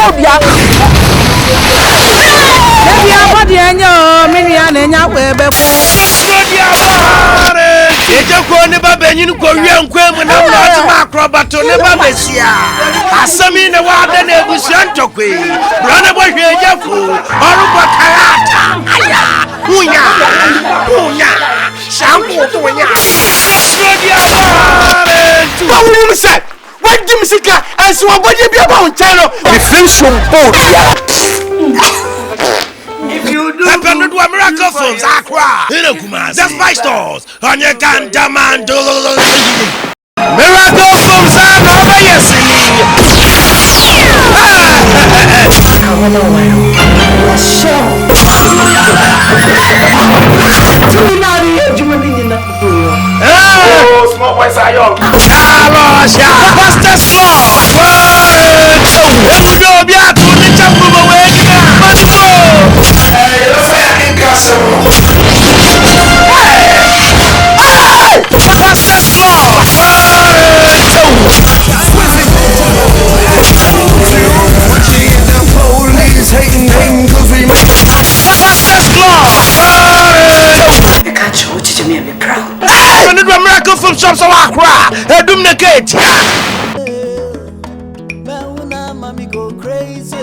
phobia. Maybe I'm not the annual million and your web. You don't go never been in Korean Queen when I'm not AKROBOTU never Messia. I saw me in the water never sent to Queen. Run away here, Yafu, or Karata. Unya, Unya, Shampoo, Unya. What do you say? I saw what you be about channel. The French boat. If you do miracle films, Accra, Desperation stores, on your cantaman, miracle films, over yes, small boys are young. Pastor miracle from shops of Accra, ADOM the gate. Mommy go crazy.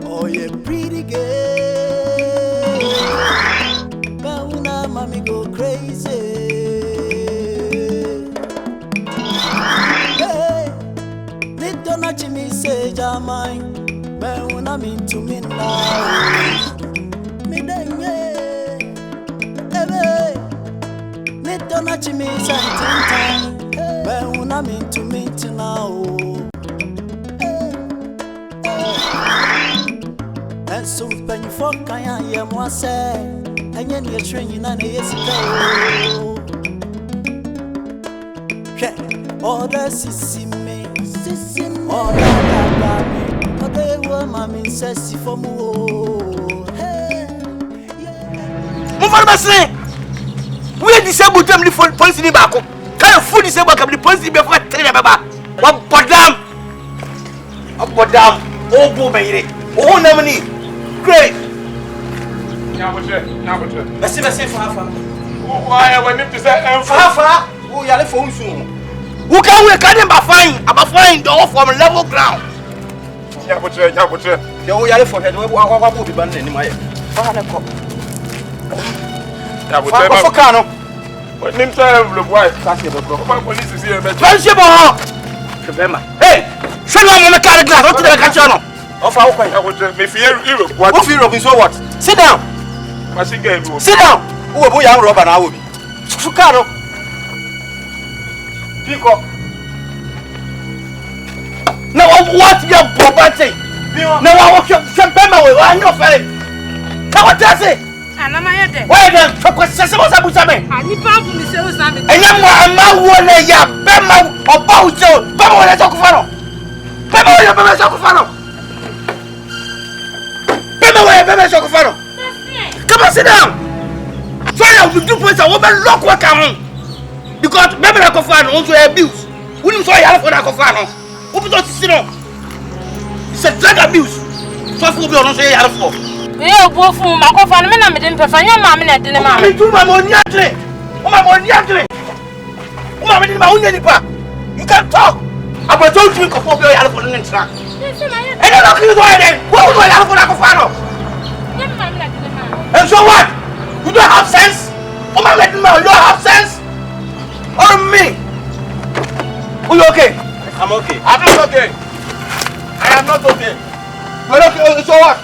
Oh, yeah, pretty girl. Mommy go crazy. Hey, they don't let me say, Jamai. When I'm into me now. Don't let me say time, but when I'm into me now, and so when you fuck, I am what say, and then you're training and it's all the sissy me, all that me, but they were mommy says for more. Move on, my slave. We are disabled to the police in the back. Can you fully disabled to the police in the back? What podam? A podam. Oh, baby. Oh, nominee. Great. Now, let's see Fafa. Why I want to say Fafa? Who are the phone soon? Who can we cut him by flying the off from level ground? Yeah, but you are for head. What will be banned in my father? Focano. What name time the wife? Police is here. Hey, send on the car glass. What did I catch on? Of our way. I would fear you. What fear of so what? Sit down. Sit down. Who will be young Robert? I will be. Focano. Pico. Now, what your property? Now, I walk your September with one of them. What does it? Why then? Focus on what's happening. I need to be serious. And I'm not ya. Bema or Baucho. Bema or Socofano. Bema or Socofano. Bema or Socofano. Come on, sit down. Try to do points. I want to lock what I'm on. Because Bema Socofano also abuse. We didn't try for Socofano. Who put us to sit on? It's a drug abuse. So we don't say I for. Yeah, go for my coffin. I'm in the family. I'm in the mammy. My money. My money. You can't talk. I'm a told you to go for your elephant in track. And I don't know why then. What will I have for Akofano? And so what? You don't have sense? Oh, my letting man, you don't have sense? Or me? Are you okay? I'm okay. I'm not okay. I am not okay. But okay, so what?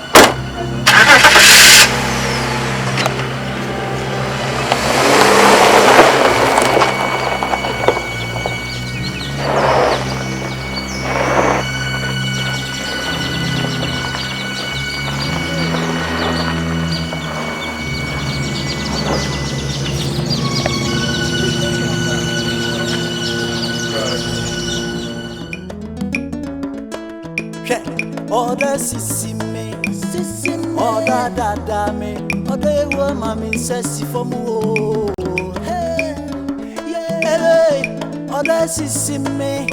Oda sisi me, oda dada me, oda ewa mami sesi for mu. Hey, oda sisi me.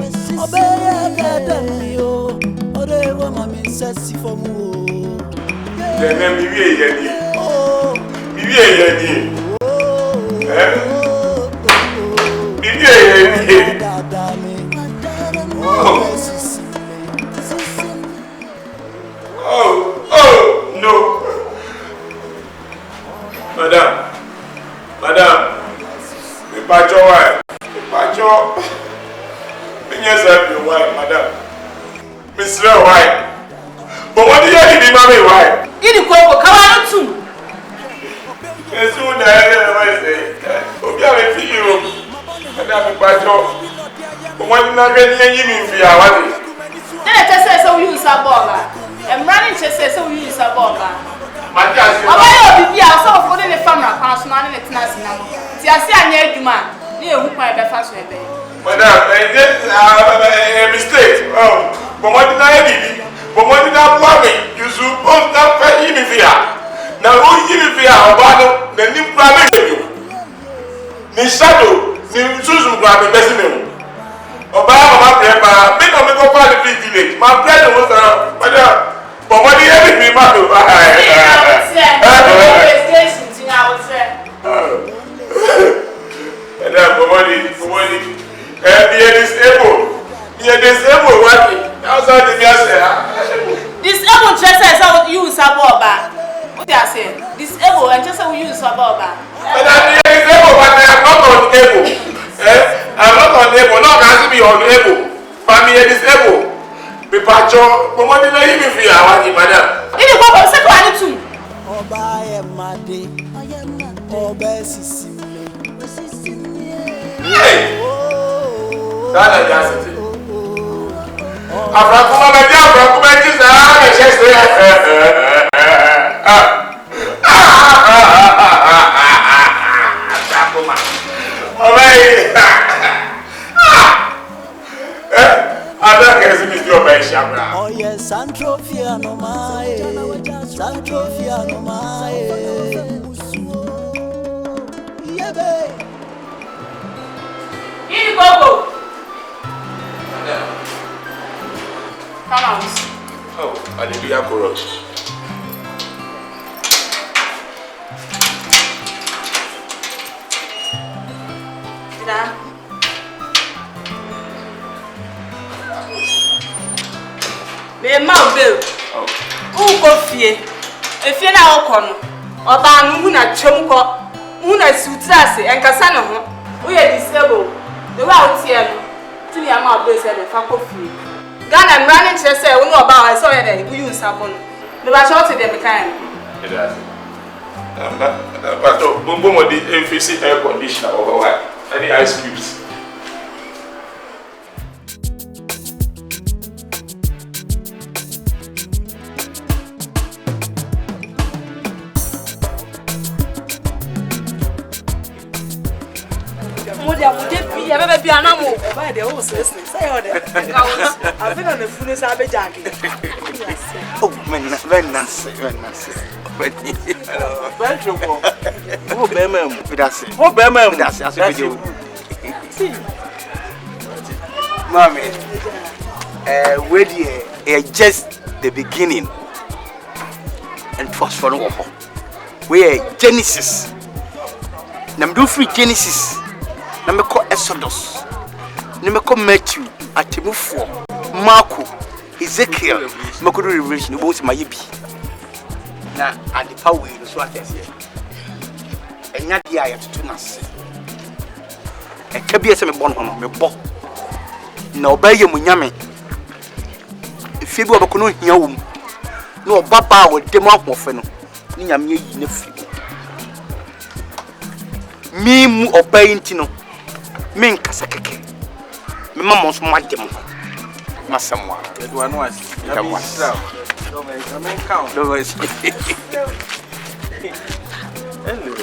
Air conditioner or what? Any ice cubes? Oh, very nice, very nice. Oh, Bemem, that's it. Oh, Bemem, that's it. Mommy, we're just the beginning, and it was for no more. We're Genesis. Number 3 Genesis. Number 4 Exodus. Number 4 Matthew. Atimu 4 Mark, Ezekiel. Number 2 Revelation. Both my yibi. Na at the power in so at here. And not the eye to us. A cabia some born on me bo. Na obey you munyame. If you go back no here no baba with them up of no. Niam ye nefi. Me mu obey ntino. Men kasa keke. Me mama so madem. Masamwa. That one was. That was. Don't count. Don't worry. Hello.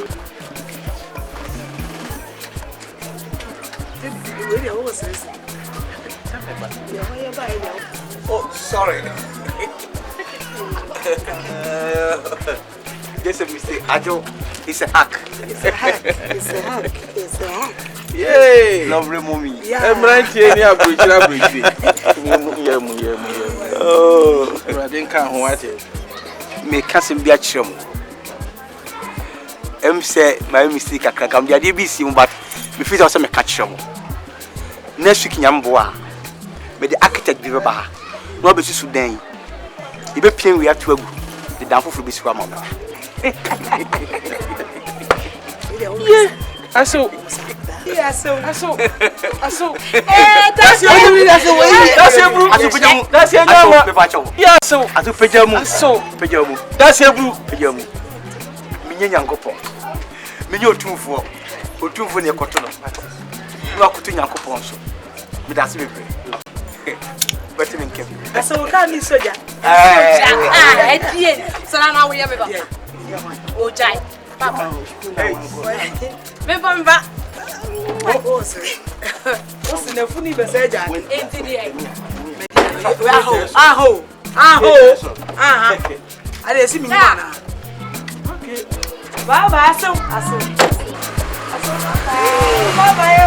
Oh, sorry. Just a mistake. Ajo, it's a hack. It's a hack. It's a hack. It's a hack. Yay! Lovely mommy. Yeah. I'm right here near Bridge. Oh, I didn't count what it. Me cousin be at Shum. Say my mistake. I can't be a DBC, but before also me catch him. Next week in Yamboa, may the architect be Baba. No be Sudan. You be playing we have to go. The damn fool be swam. Yeah, I saw. Yeah, so. That's your That's bro. That's your number. Yeah, so. As you pajamu. So. Pajamu. That's your bro. Pajamu. Minye nyankopo. Minye otumfo. Otumfo ne kotono. No akoto nyankopo nso. Me da se bebre. Better than Kevin. So can be soldier. So now we have a oh, Jai. Papa. Remember, What's in the funny message? Aho. I didn't see me now. okay. Bye bye. So, bye bye.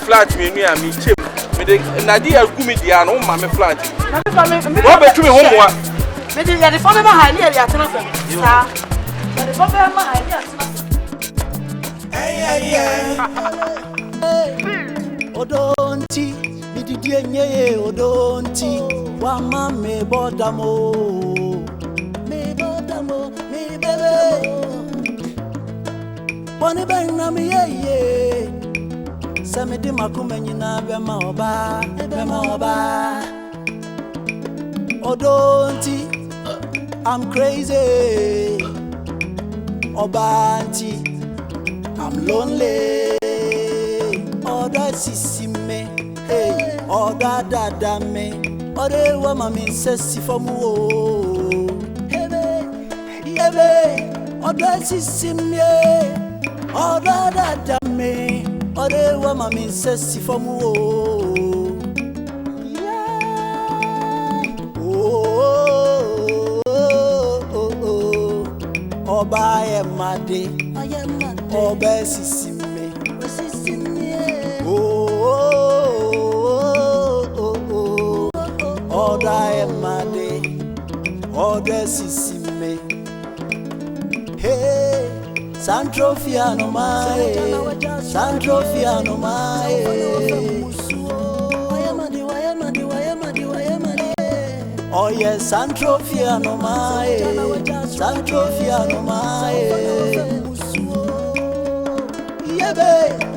Flat me chip. Nadia Gumidian, oh, mamma flat. Robert, to me home. Maybe you are the former behind here. Odonti, mididienye odonti, wama me bodamo, me bebe. Pone bena mi ye, samedi makumenyi na bema oba. Odonti, I'm crazy. Obanti, I'm lonely. Oda sisi me, hey, oda dada me, ode wa mami sesi fomu o. Hebe, oda sisi me, oda dada me, ode wa mami sesi fomu o. Oba yemade, oba sisi me. Oda emade, oda sisi me. Hey, Santrofiano mae, Santrofiano mae. Oh yes, Santrofiano mae, Santrofiano mae. Yeah, babe.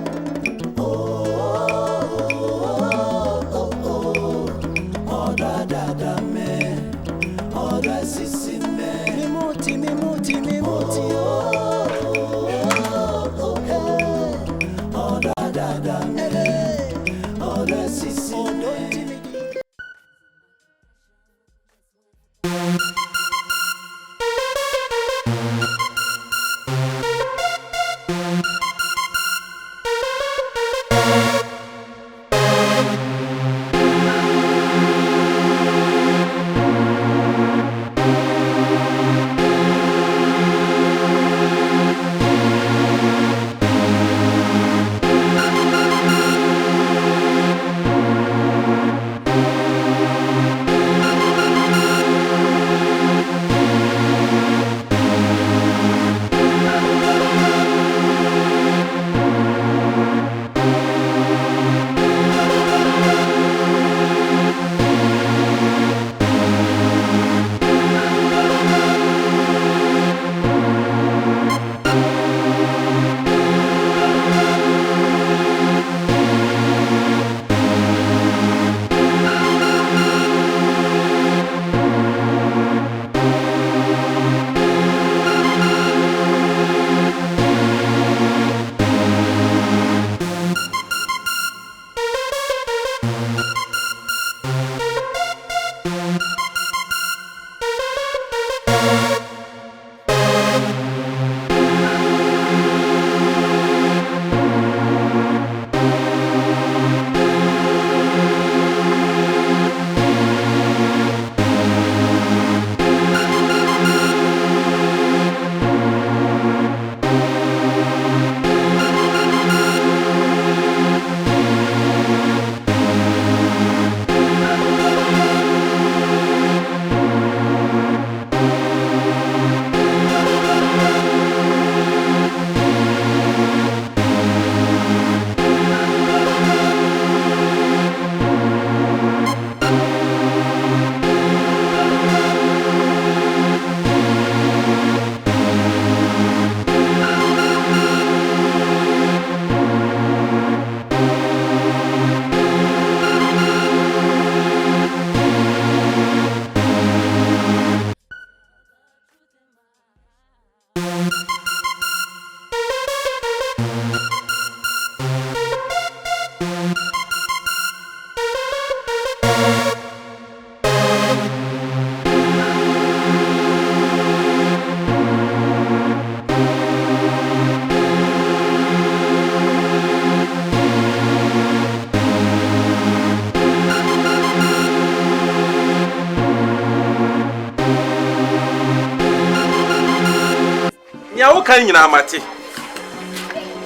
nya wo kan nyina amate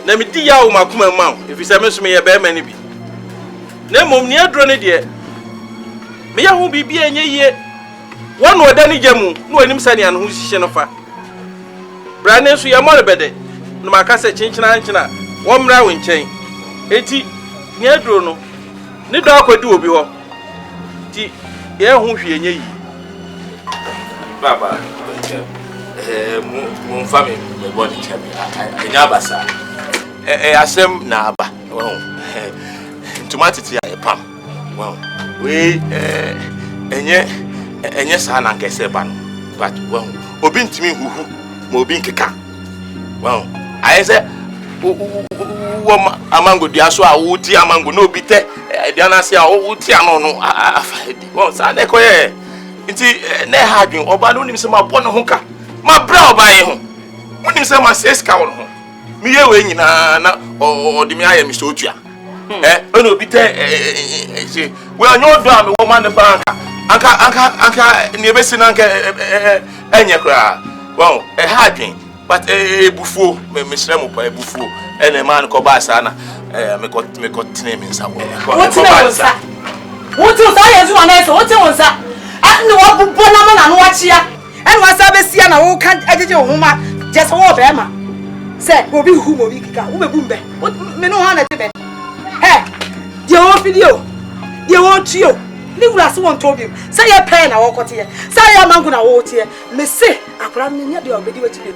na me di ya wo makoma ma if say me so me ye be ma ni bi na mom ni adro ne de me ya ho bibia enye yie wonu oda ni gyamu no anim sane an ho hihye no fa brane so ye mo lebede no makase chinchina wo mra wo nchen eti ni adro no ni do akwadi obi ho ti ye ho hwe enye yi baba mo family me body check enya basa asem na aba tomato ya pam wow we enye sa na nkese ba no but wow obi ntimi huhu ma obi nkeka wow ayese wo amango dia so a wo ti amango no obi te dia na se a wo ti ano no afa di wow sa na koye nti na ha adwen oba no nim se ma bɔ ne ho ka ma bra oba ye ho wonim se ma seska wo ho mi ye we nyina na odi mi aye mi so tua ono bi te we anyo do am wo ma ne banka anka ne be sina anka enye kra wow ha adwen but ebufuo me srem pa ebufuo ene man ko ba sa na me ko tene mi nsa wo Woti sa ye zu na so woti wonsa ani wo bubo na ma na no achia eni wasa be sia na wo kan ajeje wo ma just wo be ma se obi hu mo bi kika wo be bumbe me no ha na tebe die wo video die wo tuo ni wura se won tobi se ye pe na wo kote ye se ye mangu na wo tie me se akura me nya de obedi wati be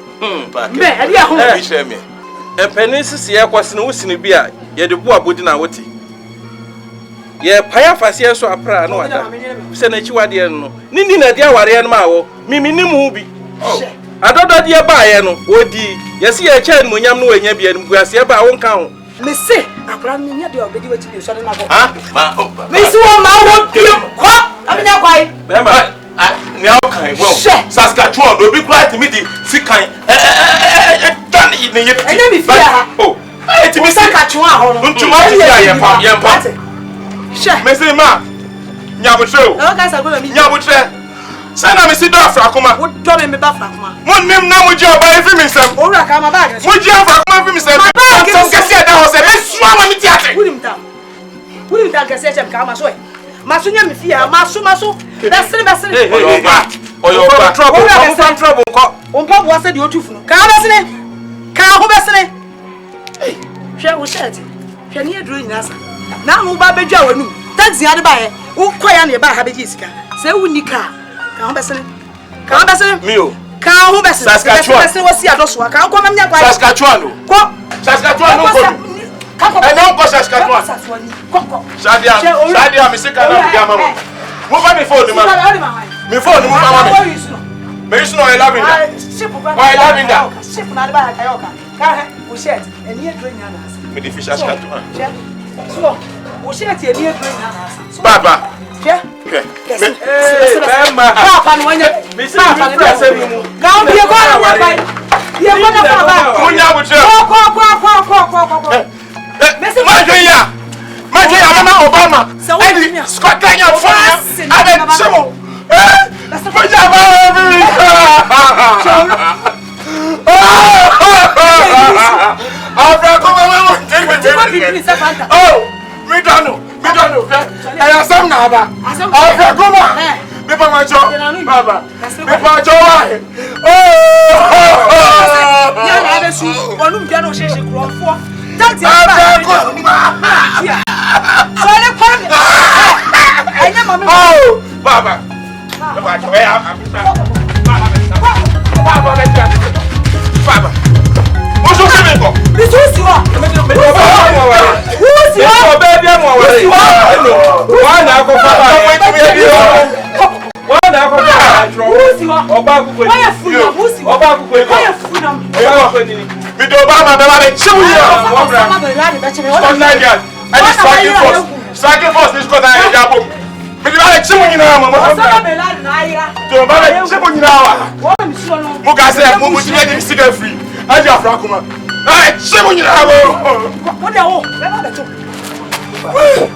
me e dia ho bi hye me empeni sisi ye kwase na wo sini bi a ye de bo abodi na woti ye paya fase so apra na wada se na chiwade no nini na dia ware no ma wo miminim hu bi adodo dia ba ye no odi ye se ye cha no nyam no wanya bia no buase ye ba wo nka ho me se akura me nya de obedi wati be so na go ma me si wo ma wo ko amenya kwai remember ni how kan well Saskatchewan obi quite me di sikan dan ni ye enya mi fia ha oh eti mi Saskatchewan ho no ntuma ti ya ye pa she me say ma nyabutre o o ka sa go mi nyabutre say na me si do afra kuma wo do me ba fra kuma mo nim na mo je oba efi mi nsem o ra ka ma ba mo je afra kuma efi mi nsem so kesi da ho se be suwa ma mi ti ate wulim ta ka se chem ka ma so e ma so nya mi fia ma so besere oyoba trouble nko on pa bo se de otufu no ka besere ka ho besere eh hwe wo shirt hwe ni eduro nyina sa na ho ba bedwa wanu taxi ade ba ye wo kwaya na ye ba ha beji sika se wo ni ka ho besere mi o ka ho besere besere wo si adoso ka ko mam nya kwaya Saskatchewan no ko Saskatchewan no ko I don't go Saskatchewan. Sadia, me say can I be mama. Move on me phone, man. Me phone, move on me. Me use no lavender. Why lavender? Ship na ba kayoka. Ka we shirt and here doing na. Me the fish Saskatchewan. So, we shirt and here doing na. Baba. Yeah. Okay. Mama. Papa no wanya. Me say me go say me mu. Ga o bi go na ba. Ye go na ba. Munya butre. Ko. Majoya mama Obama. Edi Scotland ya phone. Abe chemo. Majoya Afra come on. Oh, me don't know. I am some na ba. Afra come on. Me pa majo. Baba. Me pa jo wa. Ya na be su. Onu bia no sheshe krofo. That's oh, Baba. Baba. What's your name? This is you. Who's your baby? Me do Obama be la chill here. Striking force this cause I jabo. Me do la chill you now mama. Do ba la chill you now. Mo ga say mo ti dey siga free. Aje afra kuma. Ah chill you now. What the oh? Never beto. Oh,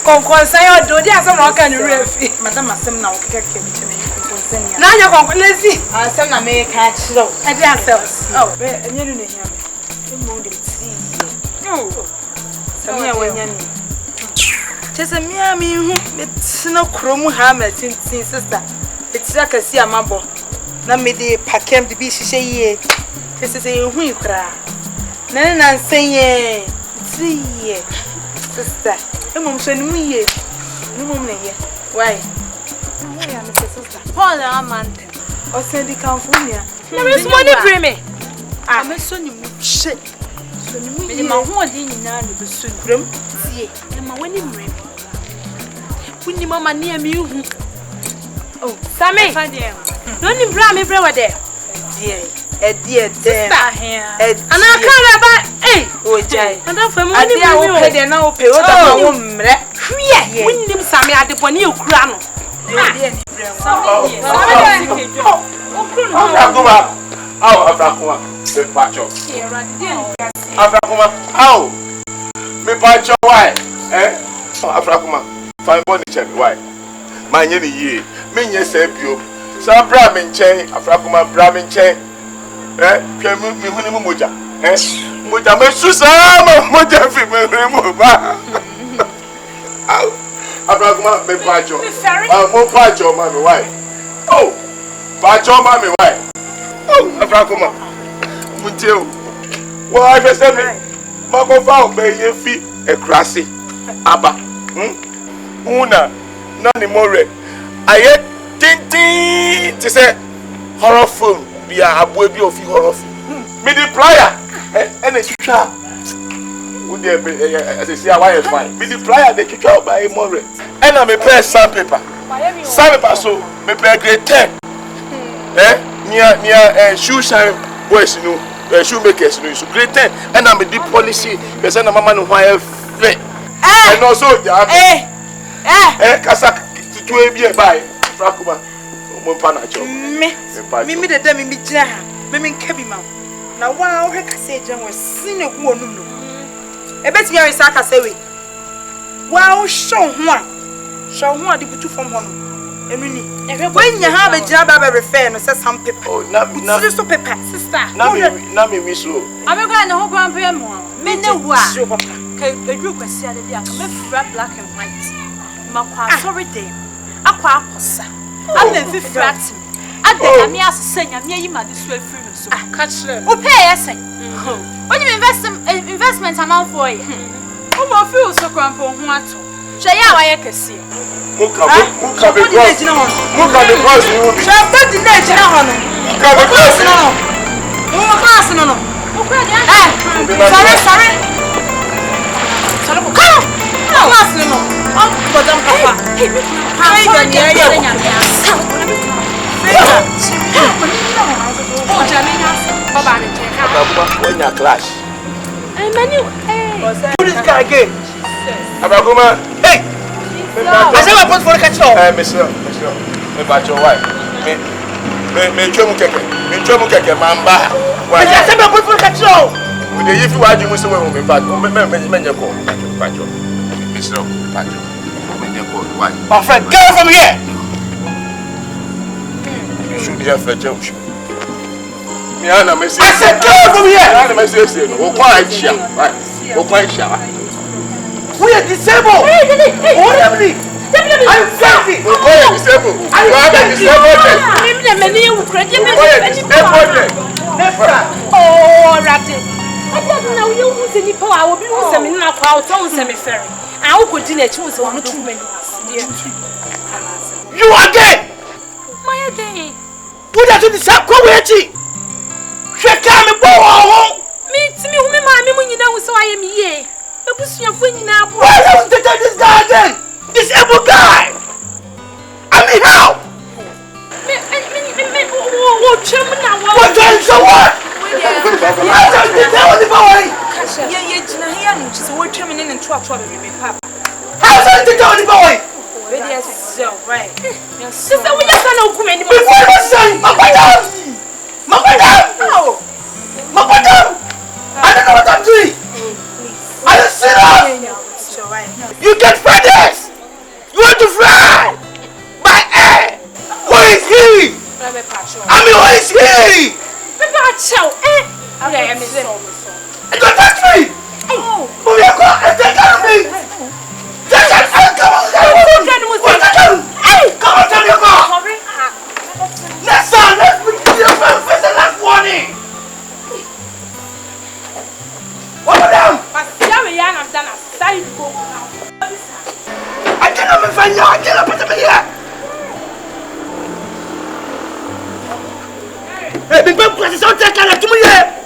Concern your do there some rock and refi. Madam Masem now keke to me. Now you go lazy. Some na me catch low. And they ourselves. Oh, and you know him. You mold it see. No. Some here when you just a mere me who it's no chrome hammer sister. It's like a see a mambo. Na me de pakem de bi hihye ye. This is a hu kra. Na say ye. Sister. Emom so ni mu ye. Ni mom na ye. Why? Why am I sister? Paul Amante. O send the California. Na me money bring me. Ah, me so ni mu hye. So ni mu ye. Me ma ho odi nyina na be so Bram tie. E ma wani mre. Wuni mama na me hu. Oh, Sami. No ni bra me bra wa there. Dear, Sister here. And I can't about oh, Jay. And don't for me. I think I will pay the now pay what I want. Yeah, when you Sami at the Pony Crown. Me pacho why? Afrakuma. Fine body check why? My ye. Me nye se bio. Sa bra me nchen, Afrakuma bra me nchen. Pia me huni mu moja. Moja me susa moja fi me mu ba. Afrakuma me pacho. Mo pacho ma me why? Oh. Pacho ma me why? Oh, Afrakuma. Muntio. Why be say me? Ma ko fa o be ye fi e krasi. Aba. Una na ni more. Aye tintin to say horror film be a boy be of horror film. Me the plier and a chicha. Would there be as I say why fine. Me the plier the chicha by more. And I me pay sandpaper. Sandpaper so me pay grade 10. Near shoe shine boys you know, shoemakers you know, so grade 10 and I me the policy because na mama no why fit. And also kasa to be by Frakuma. Me the demi me jaha. Me kebi ma. Na wa o heka se jan we sin egu onum no. E beti ya isa ka se we. Wa o show ho a de butu fom ho no. Enu ni. When nya ha be jira ba refer no say some paper. Oh na so paper sister. Na me mi so. Abega na ho gran pe mo. Me ne wa. Ka edu kwasi ade dia ka me fira black and white. Makwa sorry day. Akwa akosa. I'm fifrat. Ade me asese nya me yi ma de so afiri no so. Catch them. O pay yesen. When you investment amount for you. O mo feel so crampo ho ato. Hwe ya wa ye kese. Muka be cross you will be. Shabba di na jira ho no. Muka be cross no. Mo class no. O kwa de. Sorry. Come. Class no. Oh, madam papa. Hey, oh, Jamina. Baba de check. When you clash. Manu. Who this guy again? Abaguma. Hey. I say we put for catch up. Monsieur. Me batch your wife. Me chomu keke mamba. Why? I say we put for catch up. We dey if you want you must say we me batch. Me nyeko. Batch. Monsieur. Batch. Why? My friend, get from here! You should be a fetch. I said, get from here! We are disabled! What happened? I'm crazy! We're disabled! Oh, Ratty! I don't know you who's in the power. I will be who's in the crowd, semi-ferry. I will continue to choose one or two men. You again! My day. Put that to the sap quality. She can't be born. Me, mammy, when you know, so I am here. But what's your friend now? Why don't you take this guy again? Disabled guy! I mean, how? What doing so what? I don't tell the boy. Yeah, so we're turning in and try to be papa. How's that to tell the boy? So, right. Sister, we just don't know anymore. Before my son, my madam! I don't know what I'm doing. I just sit up. You get fed. me pacho. I mean, what is he? Me pacho. Okay, I'm so. Don't touch me! Oh, we are going to take care of me! Take care of me! Come on, come on, tell your car! sorry. Next time, let's be your face the last warning! What about them? But sorry, I'm done a side go now. I cannot be found. I cannot put them here. Hey, big man, please don't take care of me here.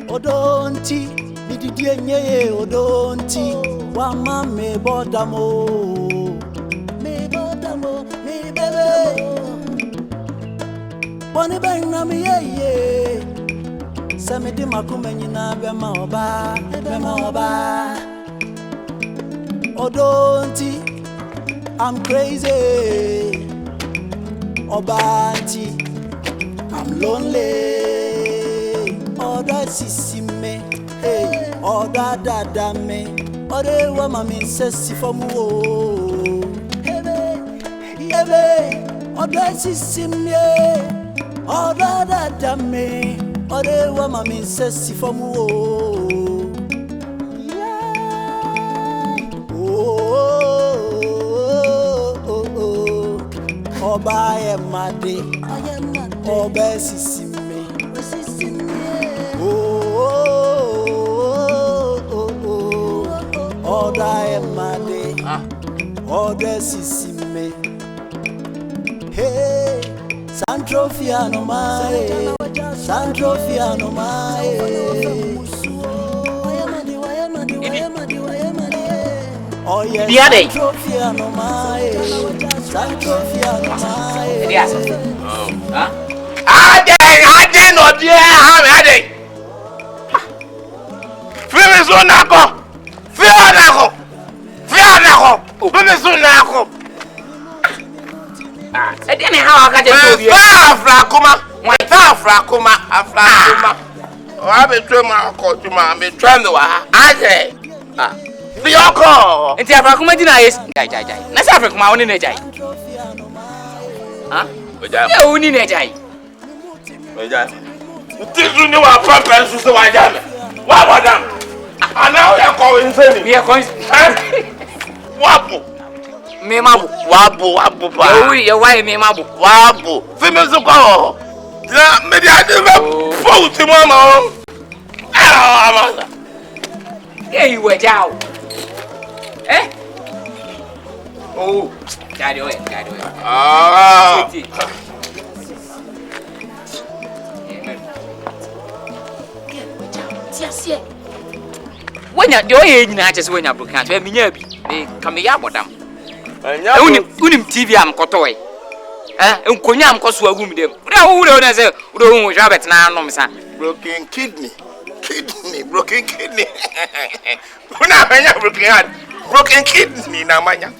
Odonti, bididie nye odonti, wama me bodamo, me bebe. Boni bang na me ye, sami di makume nyina bema oba. Odonti, I'm crazy. Obanti, I'm lonely. Oda sisi me, hey, oda dada me, ode wa mami sesi fomu o. Hebe, oda sisi me, oda dada me, ode wa mami sesi fomu o. Oba ye made, oba sisi me. Oda emade, oda sisi me. Hey, Santrofia no mae, Santrofia no mae. Oh yes, Santrofia no mae, Santrofia no mae. Ade no bia ha me ade. Fimi so nako. Fianako. Fimi so nako. E dey me how aka je to bi. Afrakuma. Wa be twema akotuma, me twendo wa. Ade. Bioko. Enti afrakuma di na yes. Jai. Na sa afrakuma woni na jai. Ha? Oja. E woni na jai. Oja. Tizu ni wa papa nsu se wa jame. Wa bodam. Ana o ya ko insani. Me ko. Wabu. Me mabu. Wabu pa. Ye why me mabu. Wabu. Fimi so ko. Na me dia de me po ti mo mo. Amasa. Ye you we jao. Eh? Oh, daddy oye. Ah. Tiasie. Wanya de oye nyina ache se wanya broken to me nya bi. Me kame ya bodam. Anya. Unim TV am kotoy. Nkonya am koso agum dem. Wo wure na se wo do hu hwa betina anom sa. Broken kidney. Broken kidney. Una manya broken kidney na manya.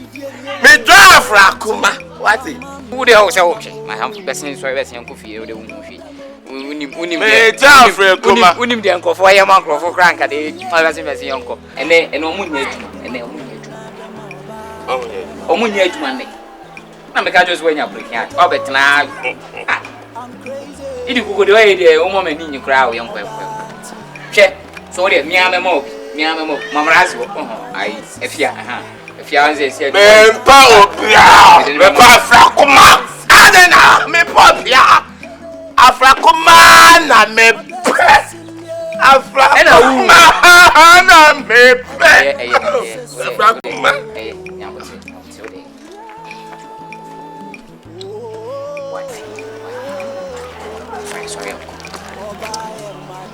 Me do afrakuma. What is? Wo de ho se wo hwe. My ham person so person ko fie wo de hu hwe. Unim me ja afrakuma. Unim de nkofo ye man krofo kranka de ala se person yonko. Ene omunya adwuma. Omunya adwuma ne. Na me ka just when you break heart. Obetina. Idi kuko de way de o mama ni nyikra wo yonko ekwe. Hwe. So de miame mo. Mamrazi wo. Ai efia Efia nze se. Me pa opia. Me pa afrakuma. Adena me pa opia. Afrakuma na me Afrakuma na me pe. Afrakuma.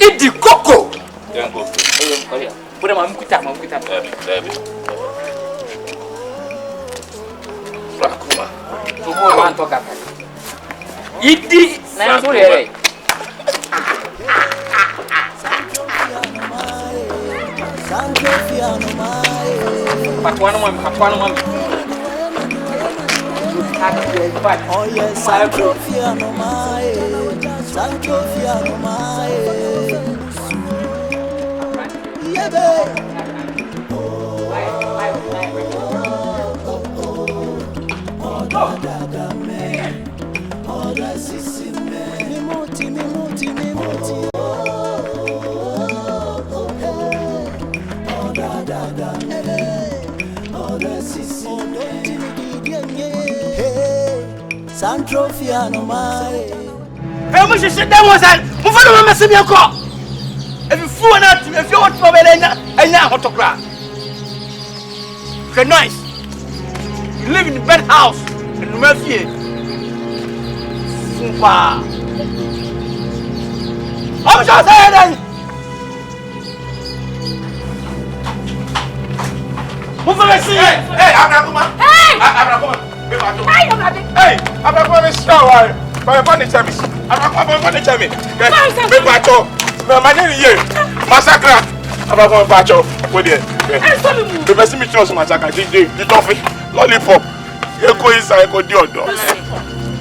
Idi koko. Yango. Pura mamkuta. Dabi. Afrakuma. Tumo wan toka. Idi na so re. Pakwana mami. Oh yes, Santrofia no mae, Santrofia no mae. Yeah, babe. Oh, da me, oh da sisi me, me muti. Oh da me, oh da sisi me. Hey, Santrofia no mae. Hey, we should sit down one side. Move on, Mama, see me a call. If you fool not, if you want to be there, now autograph. Okay, nice. You live in the bed house in the Murphy. Super. I'm just saying. Move on, see. Hey, Abrakuma. Hey, Abrakuma. Hey, Abrakuma, shower. My furniture, miss. I'm furniture, me. Big battle. My name is here. Massacre. I'm battle. What is it? The best me trust massacre. The toffee. Lollipop. You go inside. Go do your.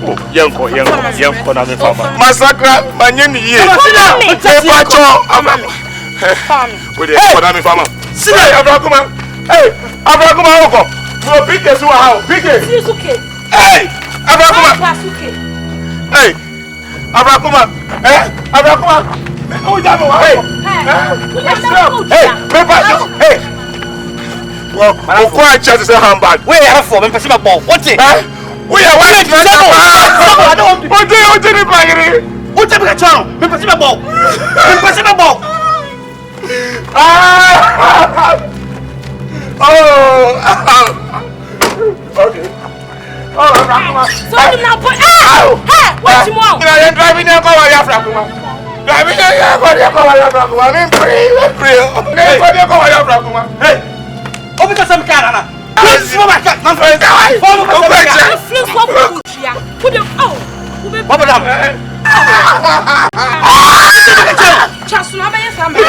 Oh, young, na me farmer. Massacre. My name is here. Big battle. What is it? Na me farmer. See, Abrakuma. Hey, Abrakuma, go. No big is how. Big is. Hey, Abrakuma. Hey, Abrakuma. Abrakuma. Oh, hey, hey. Well, quite chance to say handbag. Where are you from? I'm passing my ball. What's it? We are waiting for I don't. What do you do? What's the channel? I'm passing my ball. I'm passing my ball. Okay. Oh, Abrakuma. So now put. Hey, what you want? You're driving now. Go away, Abrakuma. Driving now. Go away, Abrakuma. I'm free. Hey. Open the some car, please, my car. I'm sorry. Please, put them out. What about them? Just now, my family.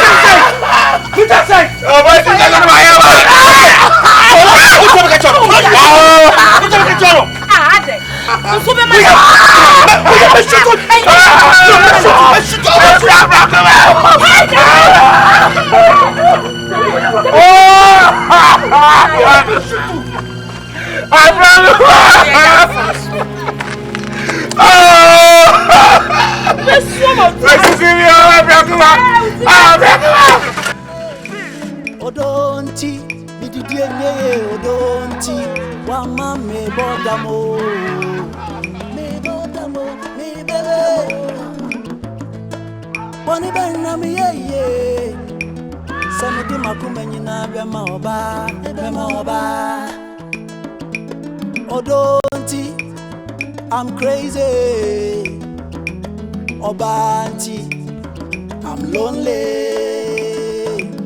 Put that side. Oh, my Odonti, bididie odonti, wama me bodamo, me bebe. Boni benna mi ye, sanadi makumenyi na bema oba. Odonti, I'm crazy. Obanti, I'm lonely.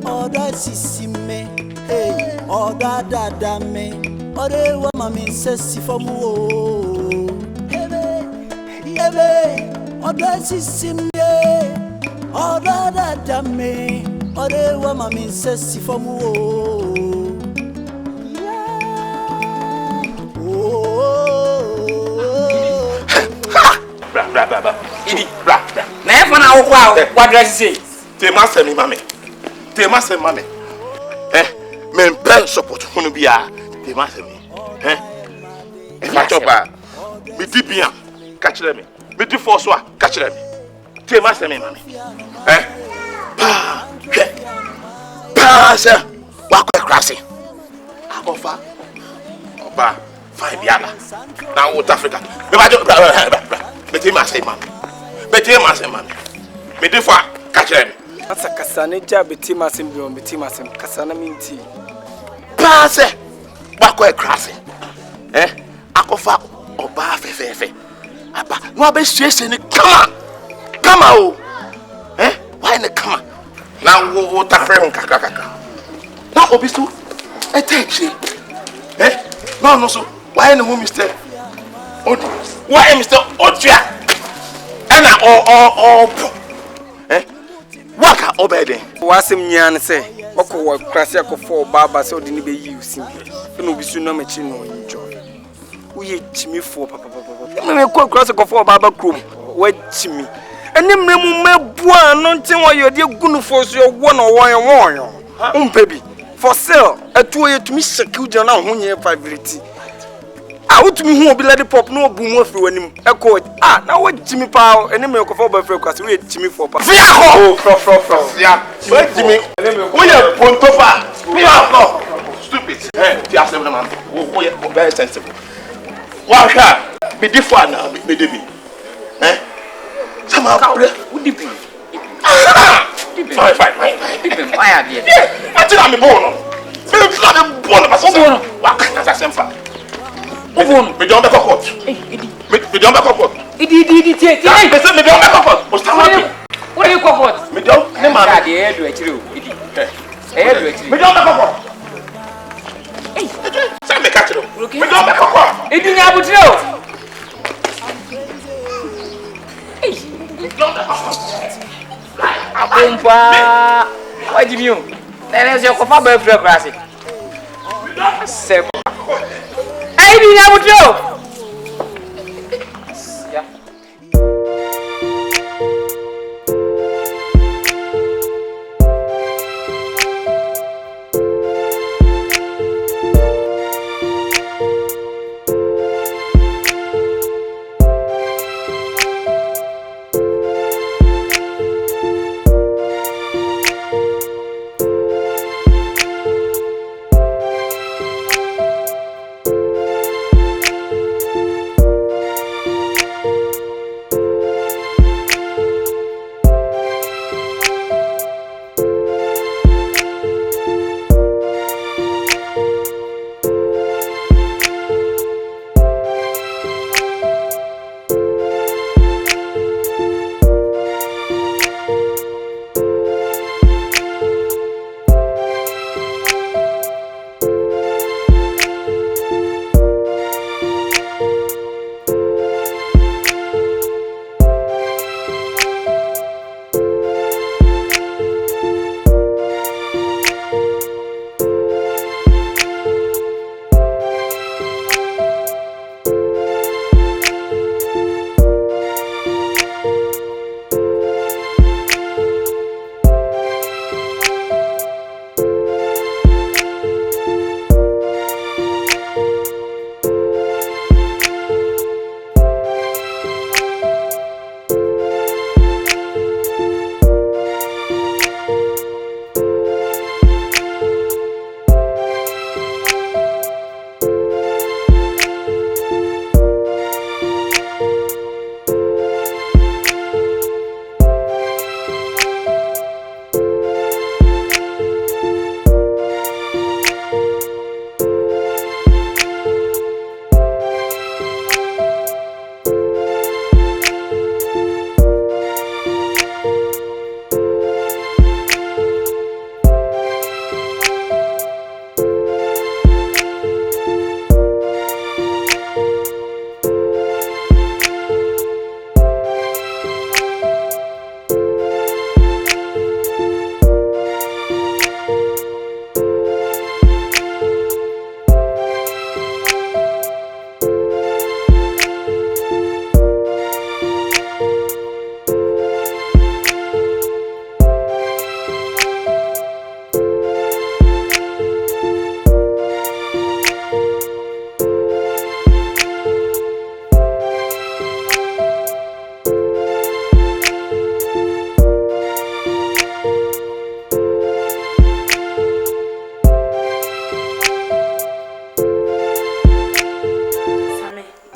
Oda sisi me, hey, oda dada me, oda mami sesi fomu o. Ebe, oda sisi me, oda dada me, oda mami sesi fomu o. Bra. Idi, bra. Na e fa na wo kwa what dress say? Te master mi mame. Men pen support hunu bia. Te master mi. E fa chopa. Mi di bia, ka kire mi. Mi di FOSUWAA, ka kire mi. Te master mi mame. Pa se wa kwa krasi. Akofa. Oba, fa biala. Na South Africa. Me ba bra. Beti master mame. Me di fa ka kire mi. Asa kasane ja beti masem kasana minti. Paase wakọ krase. Akofa oba fefefe. Aba no abehyiese ni kama o. Why ne kama? Na wo tafre hon kakaka. Na obi so etechi. No so why ne ho Mr. Odi. Why Mr. Odia? Ana o waka obede wasem nyan se okwo krase akofo baba se odini be yi usim no bisu no mechi no enjoy ye Jimmy for papa. Me ko cross ko for baba krom. We Jimmy. Eni mremu mebua no ntin wo ye de gunu for so wo no won. Umpebi. For sale, atuo ye tumi secure jana ho nye viability. Out me who be let the pop no boom off when him echo. Now what Jimmy Pow and me for by because we Jimmy for pa. Yeah. Wait Jimmy. We are Pontopa. We are stupid. You ask them man. We are very sensible. What can be different now be Debbie. Somehow Who did it? Fine. Why are you? I think I'm born. I'm born. What can I say? Me don't make a court. Me don't make a court. It. Me don't make a court. What do you call it? Me don't. Me man. Me don't make a court. Hey, say me catch you. Me don't make a court. It didn't have to. Hey, me don't make a court. Abumpa. What do you mean? Then is your coffee birthday classic. I didn't have to.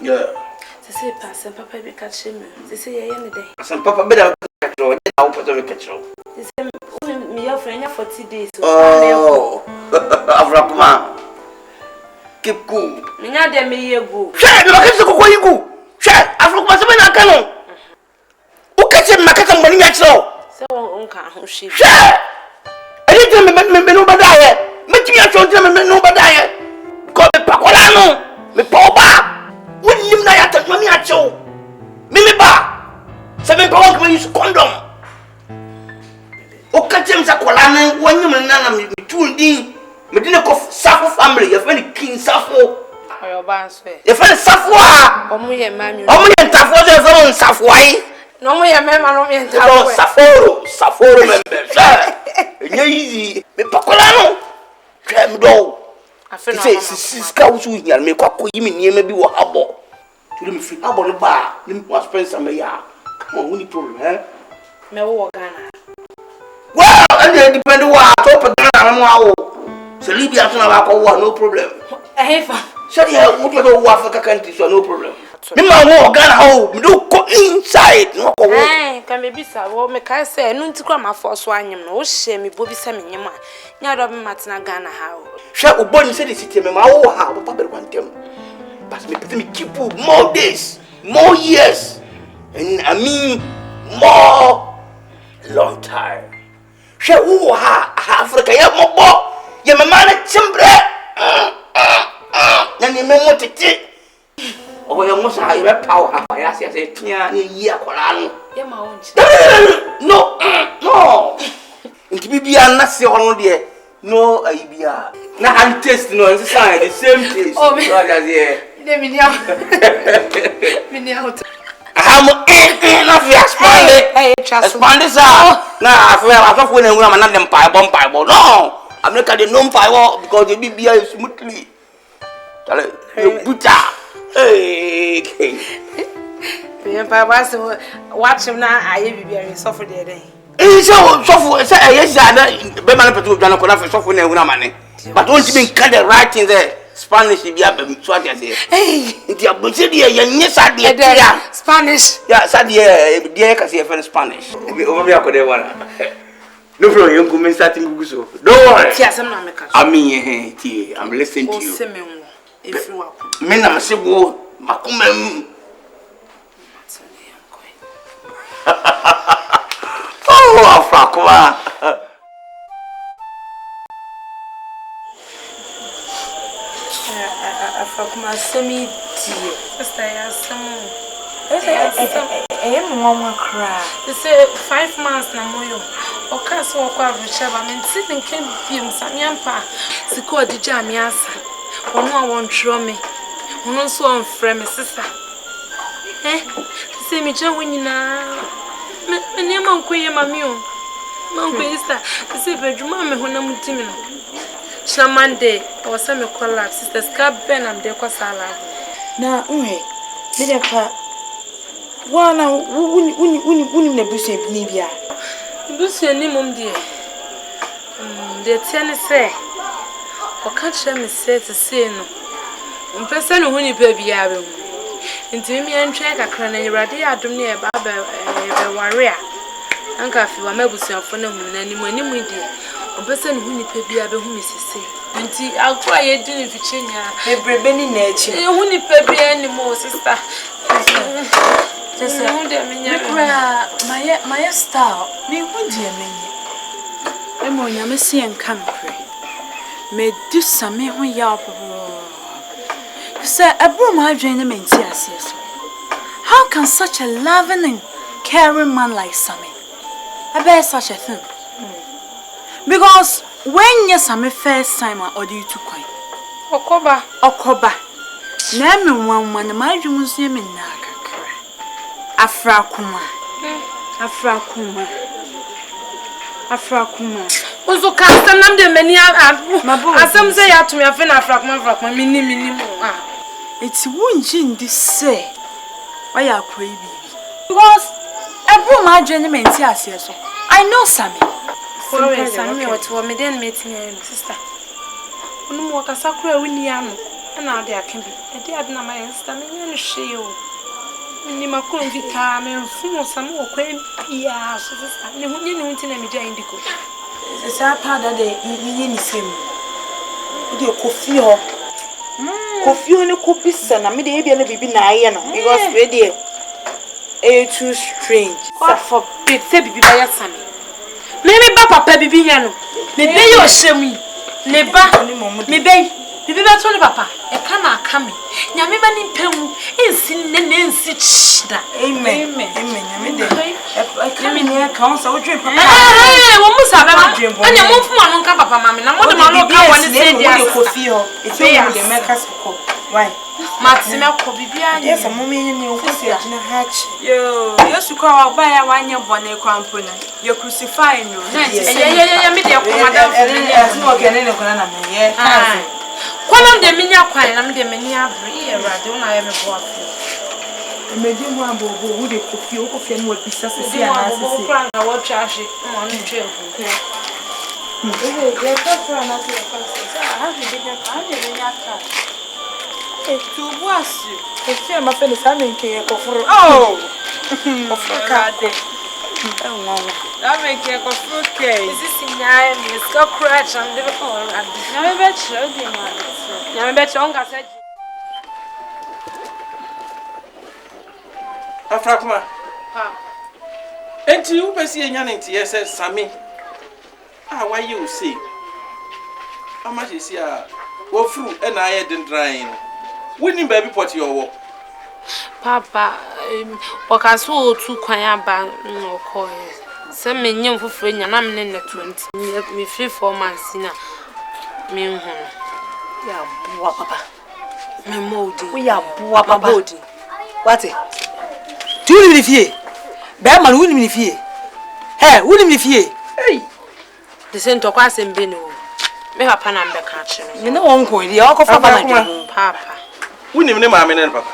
Yeah. Some papa be catch him. They say any day. Some papa better catch you. Now put on catch you. They say me your friend 40 days. Oh, Afrakuma. Keep cool. Me nya dem me ye go. Shey, you keep so go you go. Shey, Afrakuma se me na kan no. O catch him makata mbani nya chiro. Say won ka ho hwe. Shey. Any time me no bada ye. Me ti ya chon time me no bada ye. Ko me pakola no. Me pa oba. When you na ya touch me a show. Me ba. 7 pounds when use condom. O katem sa kola na wonyu me na me tuli. Me dine ko Safo family, your friend King Safo. Oyo ba so e. Ye fa Safwa. Omo ye mami. Omo ye ntafo je fa Safwai. No mo ye mema no me ntafo. Saforo membe. Nye easy. Me pakola no. Twem do. Afi no. Say ska wo so hia me kwakọ yi me niema bi wo habo. To me free habo no ba. Me was spend some ya. Come on, any problem, eh? Me wo Ghana. Well, and it depend what top Ghana no. So Libya to na ba war no problem. Fa. So yeah, we go to Africa country so no problem. Me ma wo Ghana ho, me do go inside no ko wo. Kan me bisa wo me kai say no nti kwa mafo so anyem no wo hye me bo bisa me nyem a nya do me matena Ghana ha o. Hwe uboni say the city me ma wo ha, papa be kwantem. But me put me keep more days, more years. And I mean more long time. Hwe wo ha Africa ya mobo. Ye me ma na chimbre. Na ni me mo tete. Oh, you must have a power. I say, year, no. It will be a nasty on there. No, I be a. Now I'm tasting no, it's the same taste. Oh, me, let me know. I'm enough expanded. Hey, expanded, sir. Now, I thought when I'm not them pie bomb. No, I'm not getting no pie because the BBI is smoothly. You buta. Hey, me papa so watch him now. I be very suffer there then. So suffer. Say yes, be man petu dana ko na fe suffer na ehuna mane. But don't even cut the right thing there. Spanish be a so at say. Hey, the abusi dey yenye sa dey tia. Spanish. Yeah, sa dey dey ka say Spanish. Over me akode wana. No problem, you come starting gugu so. Don't worry. Tia sem na me ka. I mean, I'm listening to you. Me na se wo makumem. Oh, afakwa. Afakuma semi die. Sister ya some. Mama cry. They say 5 months na moyo. Oka so kwa rushaba me nti nken biem samiampa. Siko odija me asa. Ono a won tro me. Ono so on frɛ me sister. Se me je wonyina. Me ne ma nkoye mami o. Ma nkoye sister. Se bedwuma me honam timi no. Shamande o se me collapse sister ska ben am de kwasala. Na unhe. Me de ka wana uni na busu ni bia. Busu ni mum die. De tiane se. O ka che me se to say no. Mpesa no huni pa bia be mu. Nti mi antwe kakra na Awurade adom ne e ba ware a. Anka fi wa mabusuafo na hu na ni mu die. Mpesa no huni pa bia be hu mi sese. Nti akwa ye di ni fichenya. Ebrebe ni na echi. E huni pa bia ni mo sister. Sese hu de menya. My style. Me hu de menya. Emo nyame se enka mpre. Me du same ho ya popo. Say abro my dream menti aseso. How can such a loving and caring man like Sammy bear such a thing? Because when you Sammy first time or do you to coin? Okoba. Na me one my dream was me na kakra. Afrakuma. Ozo kasem nam de mani asem say ya to me afa na afrakuma mini mo. It's wunji ndi say why akwa bibi. Because every my journey aseso. I know Sammy. Sorry, Sammy what me den meeting sister. Onu mo kasa kura wini ya no. Na ade aka bi. E de ade na my sister me nya no hwe o. Ni makon vita me mfumo Sammy okwa bia so sister. Ne hunye ne hunti na me dia indiko. Sa pa da de ni ni sem. De kofi ho. Kofi ho ne kopisa na me de e bia na bibi na aye no because we dey too strange. God forbid say bibi ba ya Sammy. Me ba papa bibi nya no. Me be yo hyemi. Ne ba me be bibi ba to ne papa. E ka na aka me. Nyame ba ni mpemu ensi ne nsi chida. Amen. Nyame de. E ka me ne counsel wo dwen papa. Wo musa ba ma. Anya mo fu anu nka papa ma me na mo de ma lo ka woni say dia. Kofi ho. E ti wo de meka siko. Why? Maxime ko bibia ni. Yes, mommy ni o ko se agina hatch. Yo, yesu kwa wa ba ya wanye bone kwampo na. You crucify no. Na ye me de ko madam for me. Yes, no ogene ne kona na me ye. Kwana de minya kwan na me de mani abre e rade una ye me bo afi. Emeji mu abobo wo de kofi o kofi no abisa sisi Na ana sisi. sisi. Kwan na wo twa hye. Mo no twa ebu. Ye ka fura na se ka se. Ah, je de nya ka. Tu vois si. Kofi ma fe ni sa me nke ye kofuru. Oh. Kofuru ka de. Na me ke ko fruke. Isi sinyae mi ska crutch am de ko rad. Na me be chiro di ma. Na me be chiro nga sa. Afrakuma. Ha. Enti wo pesi enya ne nti yese sami. Ah why you say? Ama jesi a wo fru e na aye dendran. Woni baby pot your wo. Papa, wakaso tu kwan aba nko e. Se menye mfoforo nya na me ne 20. Me free 4 months na. Me hu. Ya buwa papa. Me modi. We ya buwa papa. Modi. What? Tu ni mi fie. Be ma lu ni mi fie. Hey, wo ni mi fie. Hey. De se ntokwa sembe no. Me papa na mbe ka kire. Me na won ko ri, o ko fa ba na dwe. Papa. Woni ne maame ne papa.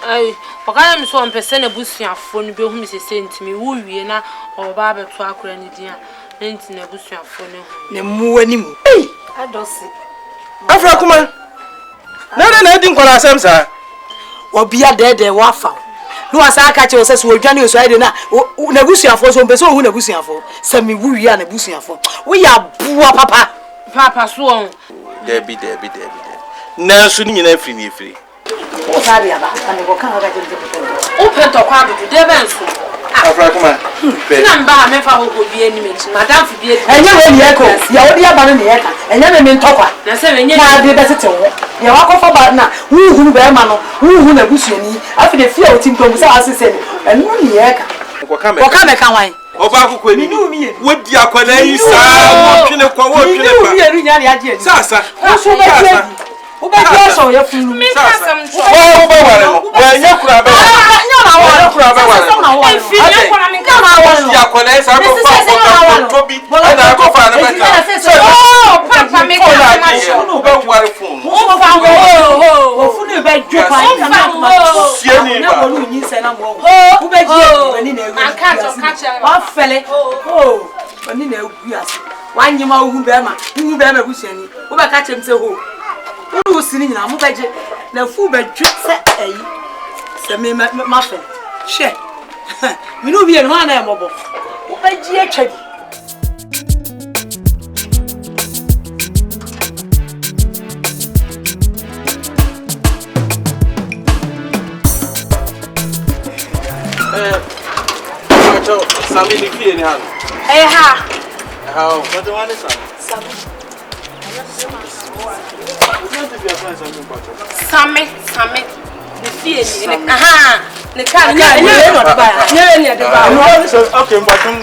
Ai, wakaya mi so mpese na busuafo no be hu mi sese ntimi wo wie na oba abeto akora ni dia. Na nti na busuafo no hu. Ne mu animu. Hey, adosi. Afrakuma. Na di nkwara asem sa. Obia dede wafa. No asa aka che osese wodwane oso ide na busuafo so mpese ohu na busuafo. Sami wu wie na busuafo. We ya bua papa. Papa so on. Debi. Na so ni nyina firi ni firi. O sabe aba, ani go kan ga jende ko. O pento kwa dudu de ben so. Afrakuma. Na mba me fa ho bi ani mechi. Madam fi bi ani. Enye we ni eko. Ya odi aba no ni eka. Enye me ntokwa. Na se wenye na de besete wo. Ya wakofa ba na hu be ma no. Hu na busuani. Afi de fia otim tongu sa asese ni. Enu ni eka. Ko ka me kan wan. Oba akoko ni. Wodi akwala yi sa mo twene kwa wo twene kwa. Ni ru nya ni age ni. Sasa. Wo be Uba so ya funu. me ka sam tro. Wo ba ware no. Wa nya kura ba. Nya na wa. Kura ba ware. E fi nya kwa na me ka na wa. Ya akwala sa ko fa ko tobi. Na ko fa na ba ta. Oh, papa me ka na so. Wo ba ware fun. Wo fa wo funu be dwo pa fa wo. Sie ni na ba. wo nyi se na mo. Wo be ji ani na ewu. Anka Wa fele. Oh, ani na ewu ase. Wa nyima hu be ma busuani. Wo be ka chem se ho. Uru sini nyina mo beje na fu bedwe se ayi se me ma fe hye me no bi en ho ana e mobo wo beje atwa bi Acho sami ni fie ni han. Ha. How? What do you want to say? Same. The fear ni. Aha. Ne ka ni no de ba ya ni de ba Okay, but I'm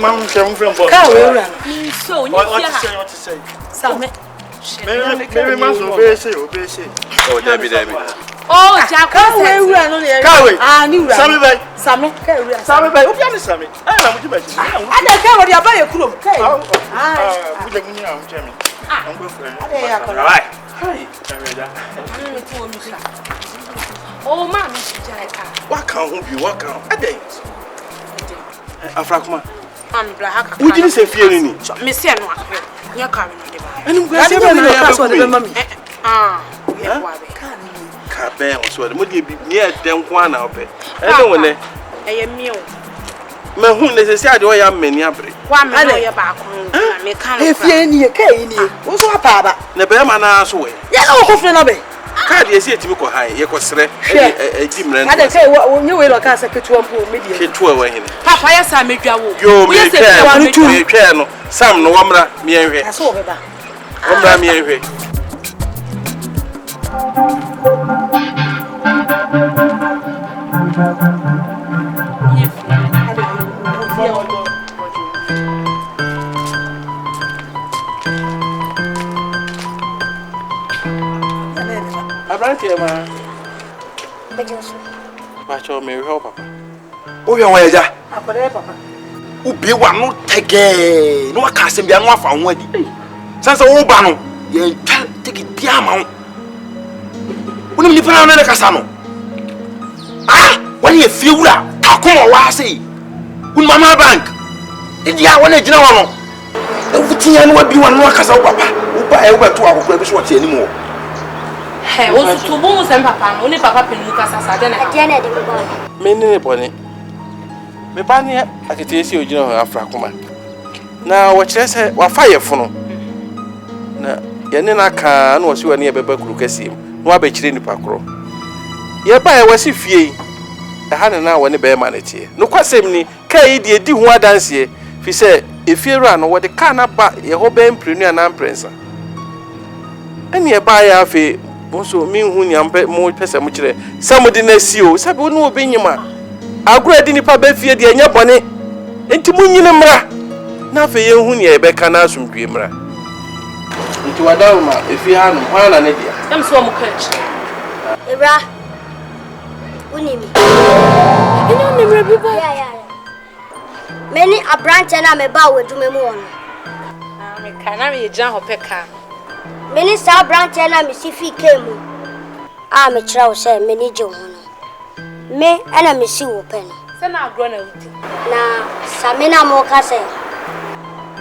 from ka we ura so ni what fear. to say? same Maybe man obey say. Oh, Debbie. Oh, ja ka we ura no ne Ka we. ah ni ura Sami ka ura Sami bay, obi ani Sami. Eh na muji baji. ada ka wo de aba ye kurom ka Buja munya am chemi. I'm go friend. ada ya ka Right. Hi. Reja. Me ti wo mi sa. Oh, ma mi ti ja ka. What can who be? What can? Ade. Afrakuma. Am bla haka. Wo jini se fie ni. Me se no akwe. Nya ka mi no de ba. Enu go ya se de be me na ka ya so de be mami Ya kwa be. Ka be o so de mo de bi ni e den kwa na ope. E de wone. Eye mi o. Me hu ne se ade o ya mani abre. Wa me no ye ba ko na me ka no. e fie ni ka yi ni wo so apa ba Ne be ma na so we. ya na wo ko fre na be Ka de esi etimi ko han ye ko sere. E di mren. ada ka wo nye we ro ka sa ketu ampo media Ke tuwa wa hene. Papa ya sa medwa wo. Yo me tu. twa no. Sam no wamra me enhwe. aso wo be ba Wamra me enhwe. Abrante ma. Bejoso. Pacho me help papa. Oh ya waja. Akore papa. Ubi wa no tege. No aka asem bia no afa ho adi. Sansa wo ba no, ye twa tege bia ma ho. Woni nipa na na kasa no. Ah, wani ye fie wura. Akoma wa sei. Un mama bank. Idia wani gina wa no. Ewutia no abi wa no akasa wo papa. Wo ba e wo beto akokora bi so wote ani mo. Hey, o tu bo sem papa no, ni papa penu kasa sa de na. Adia na de me boy. Me ne bone. Me ba ne akete esi ogina ho afra koma. Na wo kire se wa fa ye fono. Na ye ne na ka na wo si wani e beba kuru kasim. No abekire nipa kro. Ye ba ye wasi fie. Ha ne na woni be ma na tie. No kwasem ni kai die di ho adanse fi se efiera no wo de ka na ba ye ho be mprenu na mprensa. Eni e ba ya afi bonso mi hu ni ampe mo pese mo kire samudi na sio sabe woni obi nyima agura di nipa ba fie de anya bone enti munyine mra na afi ye hu ni e be ka na asumdwe mra nti wadawo ma efi ha no hwana ne dia Dem so mo catch. Ebra. Unimi. Inu ni mra bi ba. Ya. Many a branch na me ba we dume mu ono. Ah, me kana me jan ho peka. Many sa branch na me si fi kemu. Ah, me kira wo say many je ho no. Me ana me si wo pen. Se na agro na uti. Na samina mo ka say.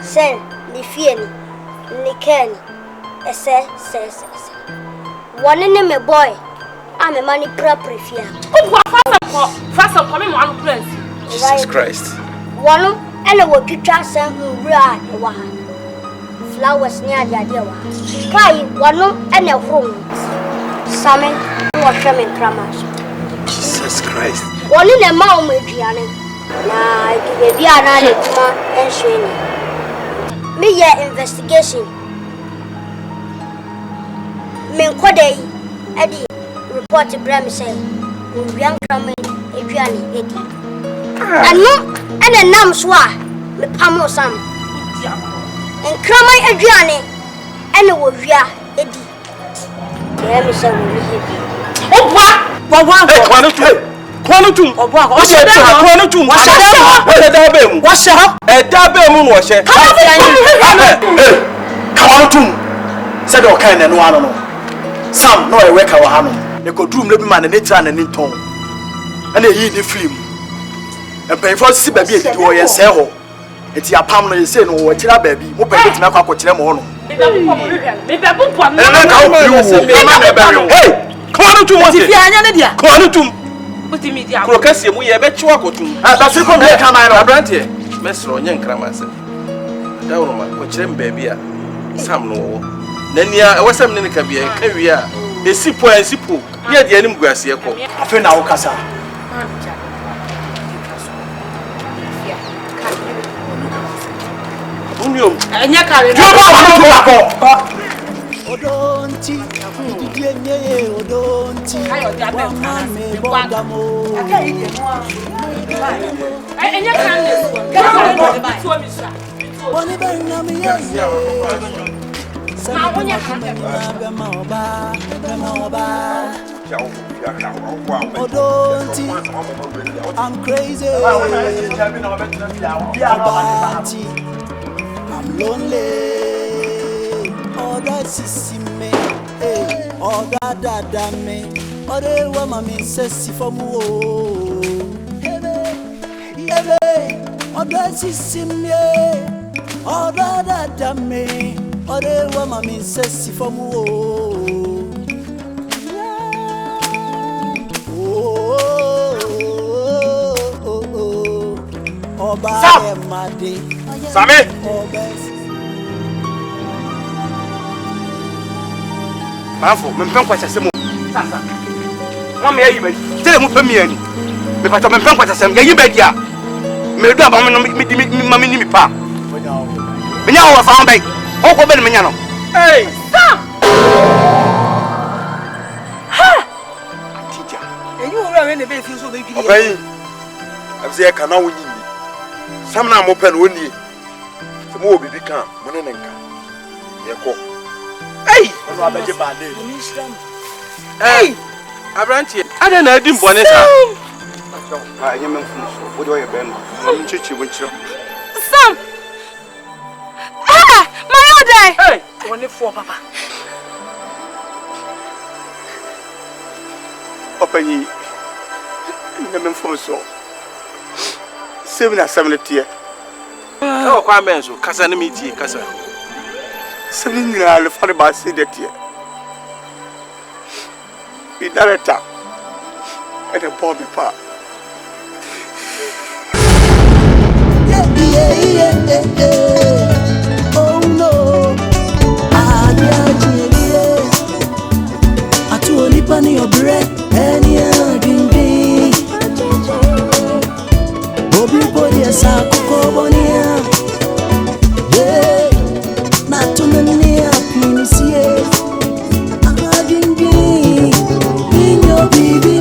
Say ni fie ni ken. Ese. One ne me boy. Ah, me mani proper fia. O fasa ko me mo anu prince. Jesus Christ. One ene wo twitwa san nwura e wa ha. Flowers ni ade wa. Kai one ene home. Same wo hweme kramas. Jesus Christ. One ne ma o meduane. Na ke bia na le tuma enhwe ni. Me ye investigation. Me nkodai edi report bra me say wo wian kraman eduane edi. Ano ene nam so a me pamo sam. Enkraman aduane ene wo wia edi. Ya me say wo ni hebi. Wa kwanu tum o se ta kwanu tum wa se da be mu wa se ho e da be mu no se kwanu tum se do kan na no ano no sam no e weka wa ha no e ko drum le bi ma na nature na ni ton ana yi ni film e for si ba bi e wo ye se ho eti apam no ye se no wo kira ba bi mo pa betima kwa kire mo ho no Me be bu po na ka o bi hey kwanu tum Ti fi anya ne dia. kwanu tum buti mi dia. kro kasie mu ye be chiwa kotum ba se ko me ka mai no abrante mesro nye nkrama se dawo no ma ko kire mba bi a sam no wo nania e wasam ne ka bia ka wi a esipo ye de anim guase ye ko afi na wo kasa uniom Enya kare. yo ba ko Odonti, ididie nye odonti. Wame bogamo. Enya kan Boni benga mi yeye. Ma wonya Bema oba. Odonti, I'm crazy. Odonti, I'm lonely. Oh, that's me. Oh, da me. Oh, they want mommy says for me. Oh, that's me. Oh, da me. Oh, they want mommy says for me. Oh, by my day. Sami PAMFO me mpem kwa chasemo sasa na me yi badi tele mu pem yani me pata me mpem kwa chasemo ya yi badi a me do aba me mami ni mi pa me nya wo fa on bai o ko be me nya no hey Sam. Ha. tija Enyu ora we ne be fi so be gidi. obai abse ka na wo nyi sam na mo pen woni se mo obi bi kan mo ne nka ye ko hey no abeje ba de hey Abrantie, I don't know him bonnet. I am what do I bend? I'm chichi with you. Sam! Ah! My old day! Hey! Only 4, Papa. Open ye. Never from so. 7 or 70 years. Oh, Quamen, so Casanamiti, Casa. 7 years, the father said that year. Be director and a Bobby Park. Oh no, I to only penny your bread and your drink. Everybody is a cocobonia. Yeah, not too many happiness. I didn't in your baby.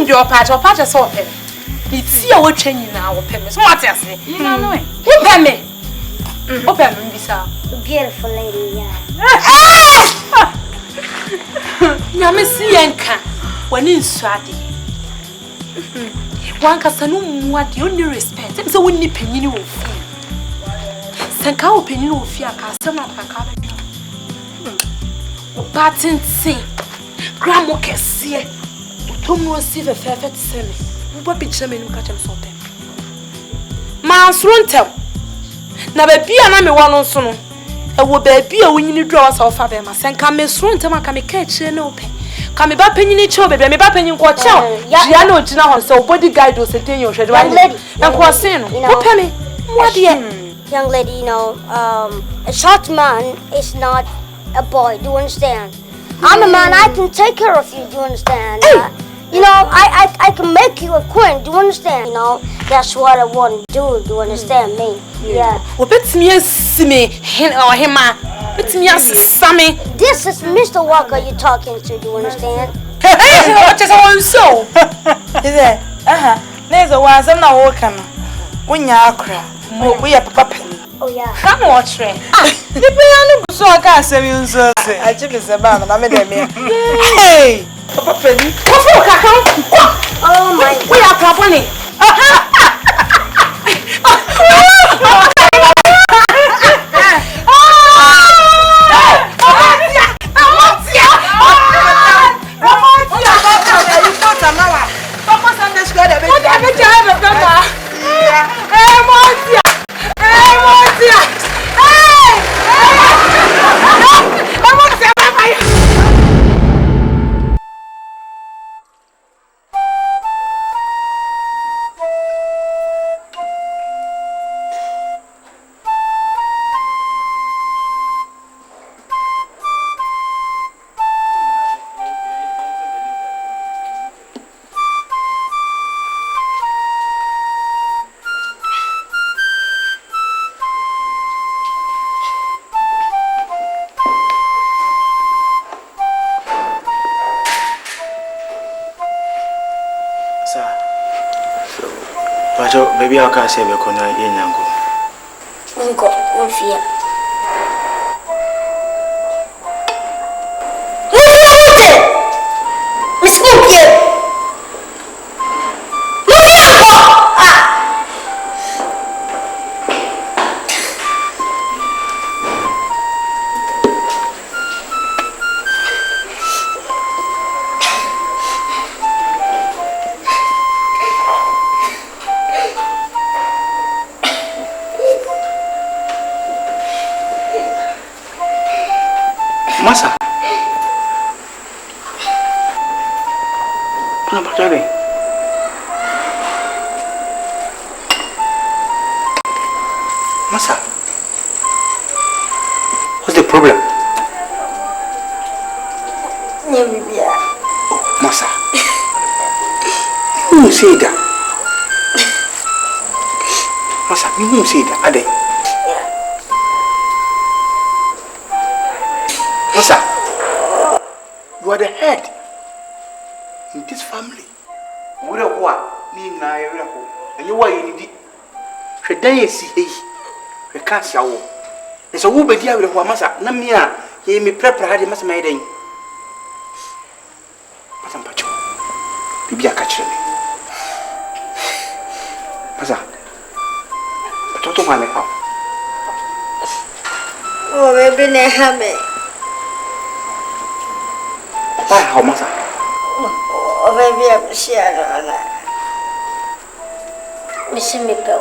Your patch is so heavy. It's your training now, Pemmy. What I say? You don't know it. Open me. Open me, sir. Beautiful lady, yeah. Yamisianka. When in Swati. One casanum, what you only respect. So we need penny of fear. Sanka opinion of fear, Cassama Pacaba. Batten sing. Grandma can see it. Tom no see the fair fat semi. What be chairman catch him something? Man's runtel. Now, baby, and I'm one on soon. I will be a winning draws of father. My son come Miss Runtel, can catch an open. Come back penny each other, me back penny watch out. I know Gina, so body guide was a thing you should write. And was saying, open me. What young lady, you know, a short man is not a boy, do you understand? I'm a man, I can take care of you, do you understand? You know, I can make you a queen, do you understand? You know, that's what I want to do you understand me? Yeah. Well, bet me a simi, him or him, bet me a sammy. This is Mr. Walker you're talking to, do you understand? What is all so? Is it? There's a was I'm not walking. When you're cry, we are papa. Oh, yeah. Come watch me. The piano so I can't say you so. I just is a man, and I made a hey! Papa Penny. Oh my God. We are properly. Baby, I can't say we're going to Uncle, no fear. Miss Cookie! No, but darling. Masa, what's the problem? Oh, Masa. You won't say that. Masa, you won't say that, Ade. Masa, you are the head in this family. What a what? Nina, and you are in the Shadaya see. We can't show. There's a woman here with a Masa, Namia, he may prepare had a mass made in. Masam Pacho, you be a catcher. Masa, but what do I make up? Oh, maybe they have it. Why, how Masa? Oh, maybe I'm sharing. Miss Miko.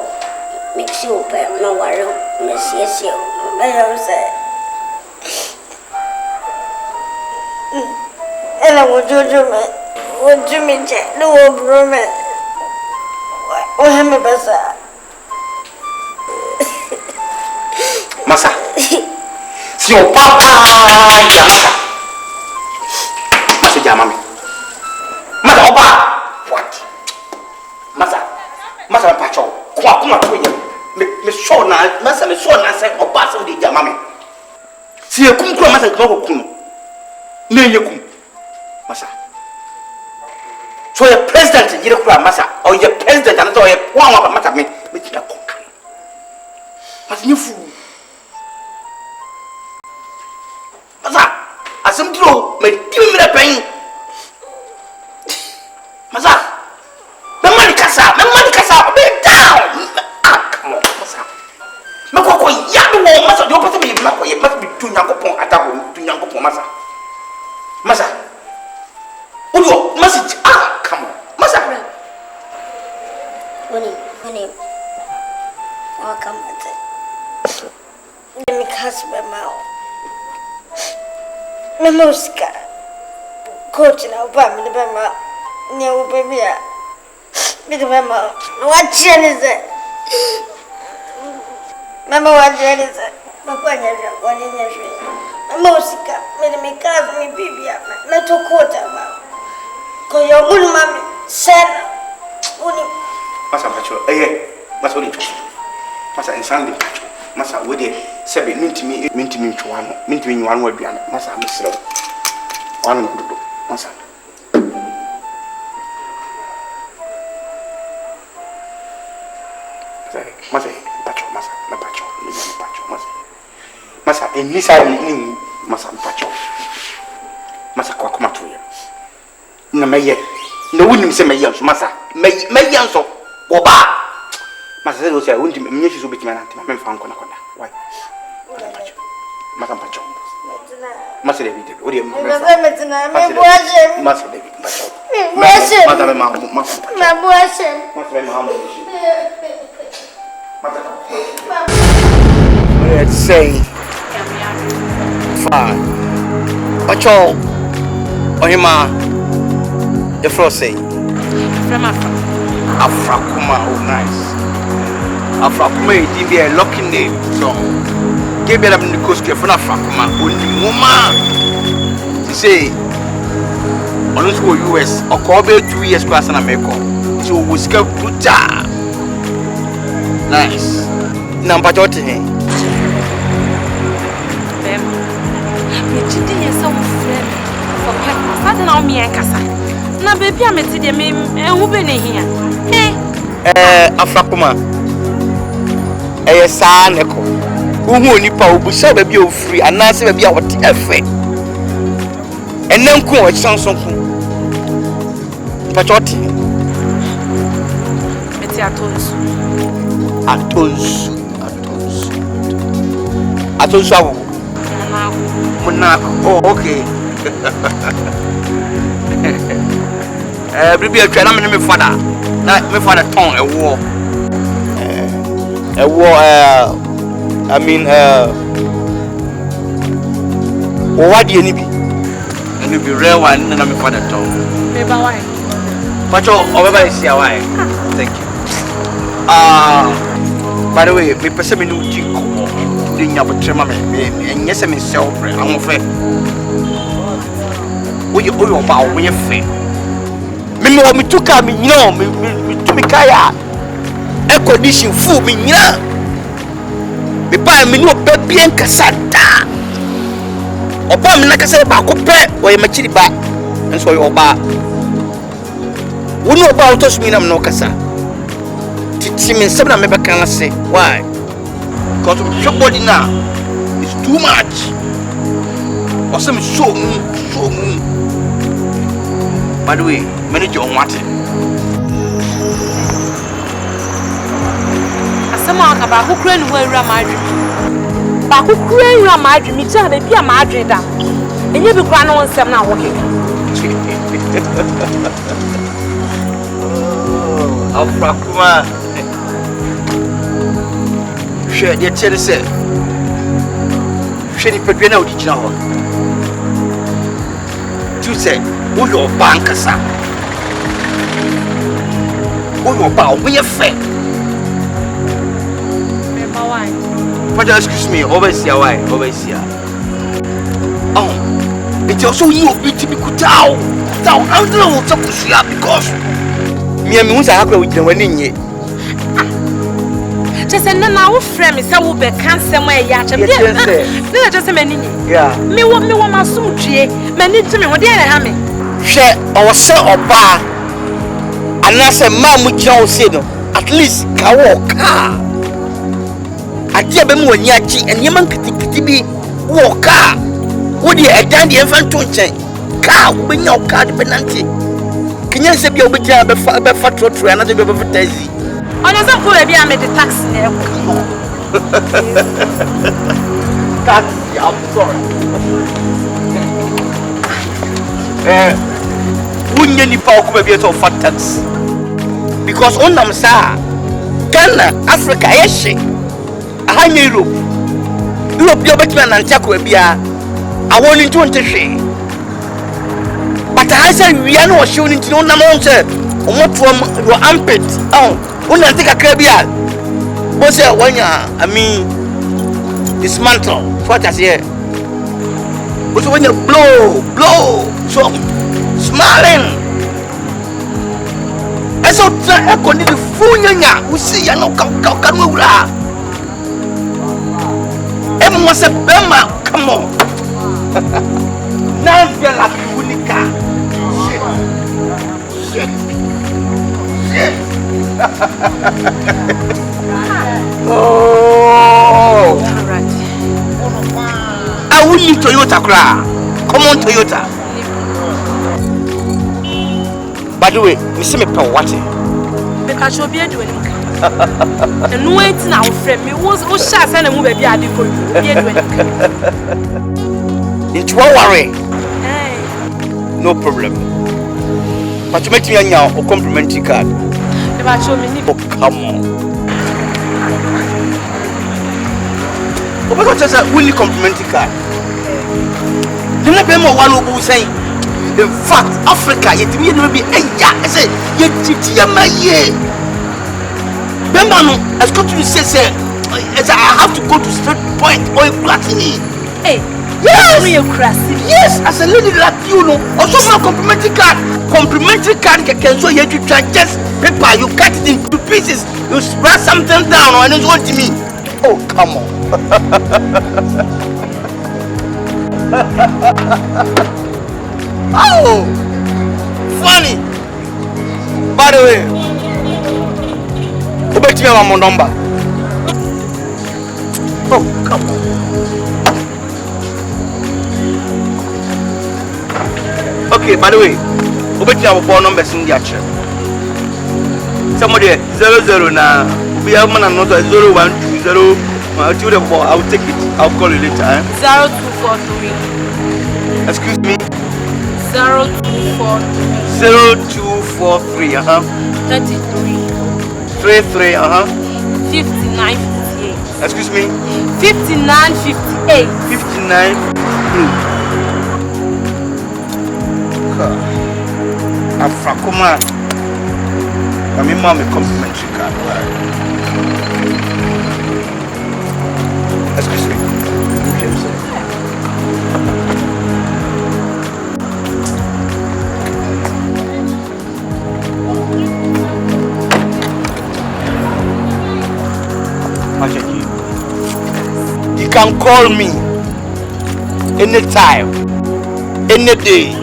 Mix you up, no worry, Miss Yes, you. I say, and I would do me. Would you mean, no room? What am I, Masa, see your papa, Masa Jamami. Masa Oba, what? Masa Pacho, come on, me show na Masa me show na say Oba some dey Jamami. See you come Masa go kum. Ne yekum. Masa. So your president you kura Masa or your president and so your one Masa me tira konka. Masa you fool. Masa, asem dro me give me the pain. Masa, me money kasa, be down. Come on, Masa. Me ko ya no Masa, you put me mako ye must be to Nyankopon atako to Nyankopon Masa. Masa. Udo, message come on. Masa. Honey. I'll come at it. Let me cast my mouth. My musica. Coach now, Bam, the Bama. No, baby. Bit of Bama. What chain is it? Mama, what chain is it? Papa, what in your tree? My musica. Made me cast me, baby. Not to quarter. Call your own mammy. Send. Masa Pacho, Masa only Masa and Sunday Pacho. Masa, would they say mint to me one word beyond Masa, Miss Row. One would do. Masa. Masa, Pacho, Masa, and Nisa Masa Pacho. Masa Kwakuma to you. No, may no wouldn't say my young Masa, may young so. Oba. Masa said, I wouldn't mean you be my auntie. I'm from Konakoda. Why? Madam Pacho. Masa David, what do you mean? Masa David, Pacho. Madam let's say fine. Pacho. Ohima. The first say. From Afrakuma, oh nice. Afrakuma is a lucky name. So, give me the coast for Afrakuma. Only woman. She say, on to US or Kobe 2 years class in America. So we scale Puta. Nice. Number 13. For purpose, I don't know me and Casa. Na baby, I'm at the meme and who been here. Afrakuma. Son, echo. Who nipa will be so baby free and answer baby what effect. And then come with something. But what? It's Atonsu. Oh, okay. Baby, I'm trying to make my father. Not my father tongue a war. What do you need? And you be real one, and I'm a father tongue. Maybe why? Pacho, over is here. Why? Thank you. By the way, me person me no jinko. The nyabo trema me yes me self. I'm fair. We you about we fair. Me no me tuka me no me to me kaya. Air condition full me nya. Me pa me no baby en kasada. Oba me na kasa ba ko pe o ye machiri ba. Enso yo ba. We know about us me na no kasa. Titi me sabna me be kan say. Why? Because your body now is too much. Or some so. By the way, manage your water. Asama ka ba ko kura ni wa wura ma adwe. Ba ko kura wura ma adwe mi ja be bia ma adwe da. Enye bi kura no nsem na wo keka. Afrakuma. Share the tell say. Share the pedwe na odi gina ho. Tu say, wo your bank sa. Wo your ba wo ye fe. Me ma why? But excuse me, over here why? Over here. Oh. It also you be to be kutao. Down under wo to kusia because me unsa hakwa wo gina wani nye. Just na wo frame me say wo be kan sem e ya che. Na just say mani nye. Yeah. Me wo masum due. Mani timi wo de na ha me. Hwe o se oba. Anase ma mu gina wo se no. At least ka wo ka. Ade be mu wani achi enye man kitikiti bi wo ka. Wo de edan de enfan to nchen. Ka wo be nya wo ka de benanti. Kenya se bia wo be gina be fa trotro na de be fa taxi. On a some poor baby, I made the taxi. Taxi, I'm sorry. Wouldn't you POKU baby to fat tax? Because on them sa Ghana, Africa, Asia, I Europe, you're better than Antaku Bia. I want into Antashi. But I said we are not showing into no mountain. What from your armpit? Oh. When I take a crabia, what's that one? I mean, dismantle. What I say? But when you blow, so smiling. I saw I couldn't be fooling. We see you know, come. Emma said, Bema, come on. Now you're like Unica. Shit. Oh, I will leave Toyota cry. Come on, Toyota. By the way, me see me per what? Because you'll be doing it. And wait now, friend. Me was shy and move baby. I did for you. It's one worry. No problem. But you make me a complimentary card. Oh, come on. Oh, because that's a really complimentary card. You know, people one who say, in fact, Africa, you think you'll be a ya. I say, you did my year. Bemano, as got to say, I have to go to straight point or a platini. Hey. Yes, real crazy. Yes, as a lady like you know, also my complimentary card. Complimentary card can show you just paper, you cut it into pieces, you spread something down and it's what to me. Oh, come on. Oh, funny. By the way, who bet me my number? Oh, come on. Okay, by the way, we have a phone number in the chat. Somebody 00 now. We have man another 0120. I'll take it. I'll call you later. 0243. Excuse me. 0243. 0243. 33. 5958. Excuse me. 5958. 59. Afrakuma. I mean, mom, a complimentary card. Excuse me. You can call me anytime, any day,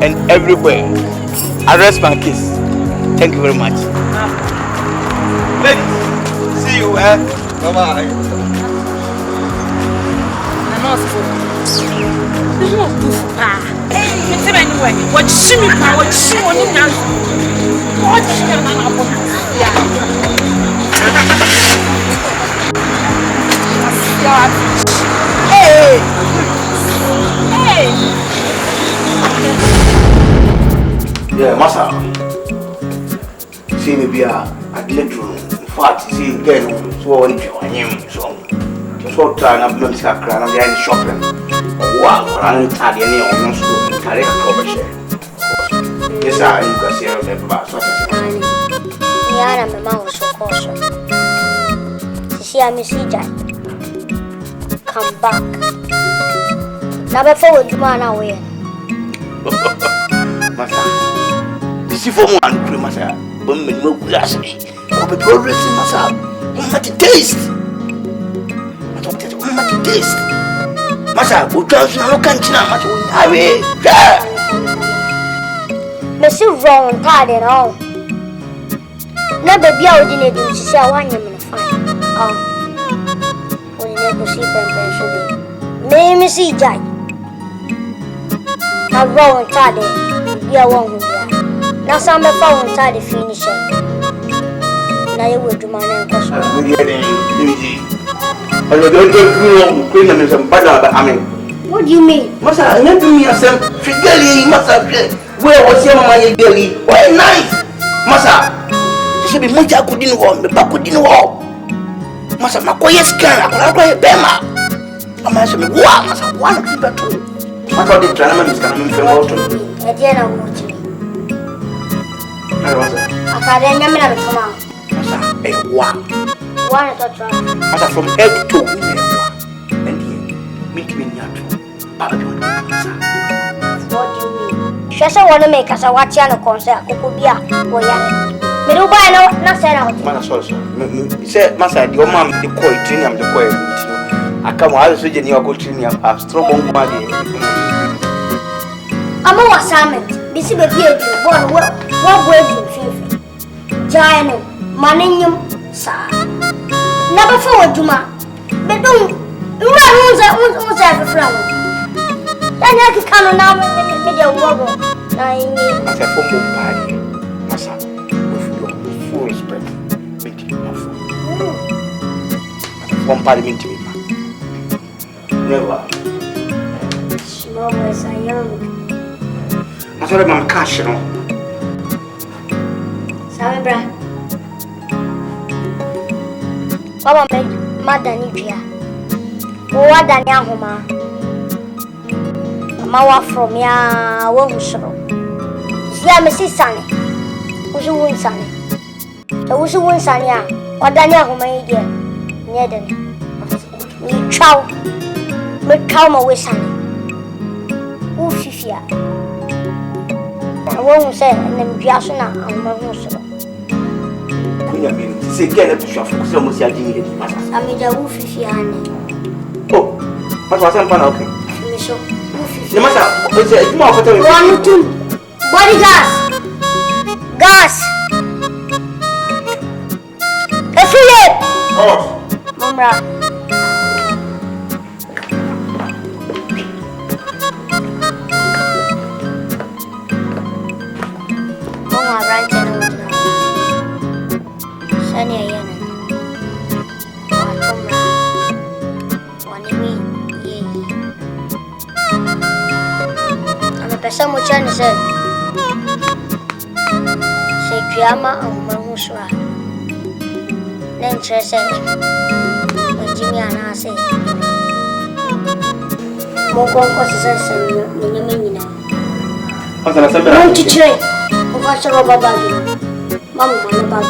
and everywhere. Arrest my case. Thank you very much. Let's see you, eh? Bye-bye. Hey! Hey! Yeah, Massa. See me be a little. In fact, see again, so if you are him, so just what time I'm going to cry, I'm behind the shopping. Wow, I'm tired of your school. Carry a cover. Yes, I can see you back. Niana, my mom was so cautious. See, I miss you, Jack. Come back. Now, before we do man away. Massa, this is for one, Massa. But me no glass me. But the progress in Massa. What the taste? What the taste? Massa, we can't no cantina. Massa, we have it. Messi wrong, tired and all. Now, baby, I didn't do. She said, I want you to find. We never see them. Maybe see Jack. I'm wrong, tired. You won't be. Now, some of our tired finish. Now, you will do my name. What do you mean? Massa, I never mean yourself. Figure, Massa. Where was your money, Billy? Why nice? Massa, you should be much I couldn't walk, the back couldn't walk. Massa, my quiet scan, I could have Bema. I'm asking me, wow, Massa, one of the two. What are the tournament is coming from Walton? A dinner watch me. I was a Massa, a wow. one at a time. Massa, from head to and here, make me near to Papa. What do you mean? She said, want to make us a watch and a concert. Kukubia, or Yan. Me do buy no, not say out. Massa, he said, Massa, your mom, the coy, Trinium, the coy. I come out of the New York Trinium, a strong body. I'm a assignment. This is a video. What way do you feel? Giant, Maninium, sir. Never forward, Juma. But don't run on that flower. Then I can come now with your wobble. As a form of party, Massa, with your full respect, make it my phone. As a form party, make it never. Small boys are young. I thought I'm cash, you know. Sammy Bra. Papa made Madame Nipia. What than Yahoma? Mawa from ya won't show. See, I'm a Sunny. Who's a wound Sunny? The who's a wound Sunny? What than Yahoma again? Near them. You chow. Make calm away, Sunny. Who fifia? I won't say, and then Jasona and my husband. Queen, I mean, say, get a push off, so much I did. I made a wolf if you Oh, what was I'm okay? So, no matter, it's more of a 1 2 body gas. Gas. Affiliate. Oh, Mumra. Pesa muchani se drama and Mahusra. Then Tressa, Jimmy and I say, Moko was a what's an assembly? to train. What's a rubber bag? Mama, my bag.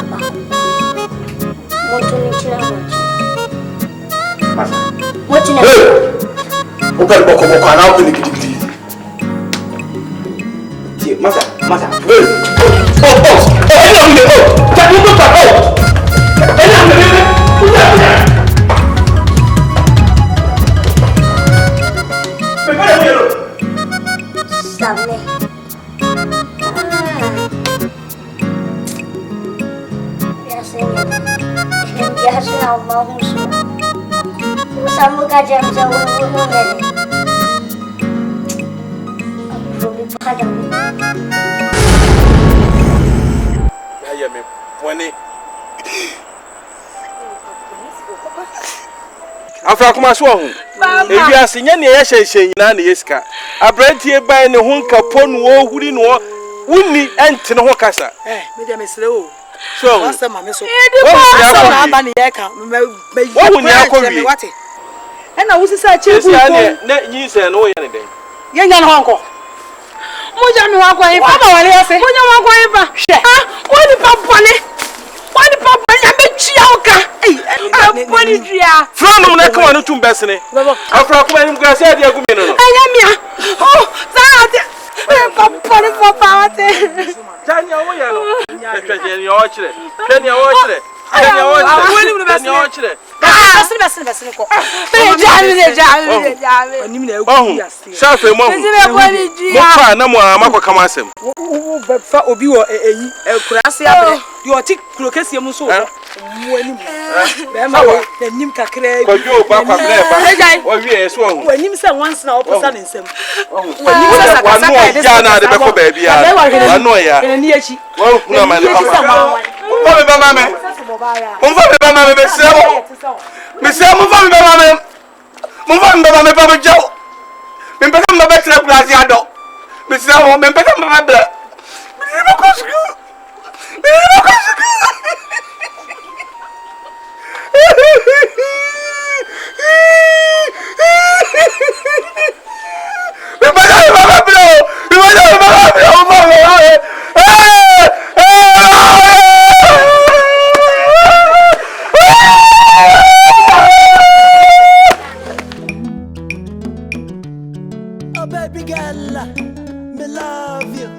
What you know? Open book of book and open it. Masa. Afra kuma so ho ewia senya ne ye hyenhyen na ne yeska abrantie ban ne ho nkapo no wo huri no wuni ente ne ho kasa me dia mesre o so wasa ma me so na aba ne ye ka me wuni akọwi wate ena wusi sa chebu ko na nyi se no ye ne den ye nya no honko mo ja mi wa kwa yin ba wale ase mo nya wa kwa yin ba hwe woni papa ne ya me tua oka Boni dua. From na come on to besne. Afra kuma ni mgra se dia gumi no. Anya mia. Oh, za papa wate. Tanya wo ya no. Twetwe ni o kire. Tanya wo kire. Basi ko. Anim na egu ase. Safe mo. Mo fa na mo amakọ kama asem. Wo fa obi wo eyi kurase abre. Yo ti krokesi mu so. Mo anim. Be ma wo anim kakra. Kwajo ba kwa breba. Wo wie so ho. Anim se once na oposa ne nsem. Anim se sakasa ka de. Ya na de be ko ba bia. Wano ya. Ni echi. Wo kuna ma ne papa. Mo be ba ma me. Mon va me ba ma me Monsieur, mon va me ba ma me. Mon va me ba me pa me jaw. Me pe me ba tra place ado. Monsieur, mon me pe me ba bla. Me ba ko sku. Oh baby girl, me love you.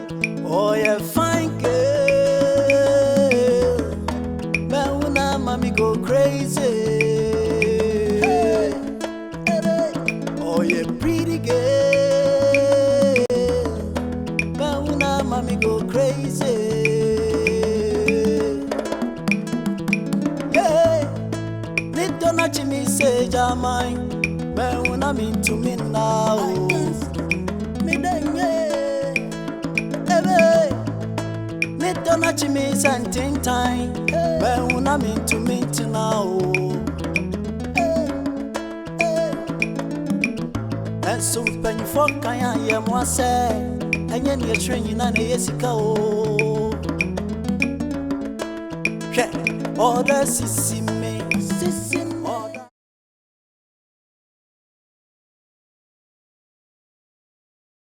Oh yeah, fine girl. Mauna mommy go crazy. Hey, hey. Oh yeah, pretty girl. Mauna mommy go crazy. Hey, little not me say jamai. Mauna me to me now. Don't me something time, but when I'm into me now. And so when you fuck, I am what say, and then you're training on a yesica. Oh, the sissy me,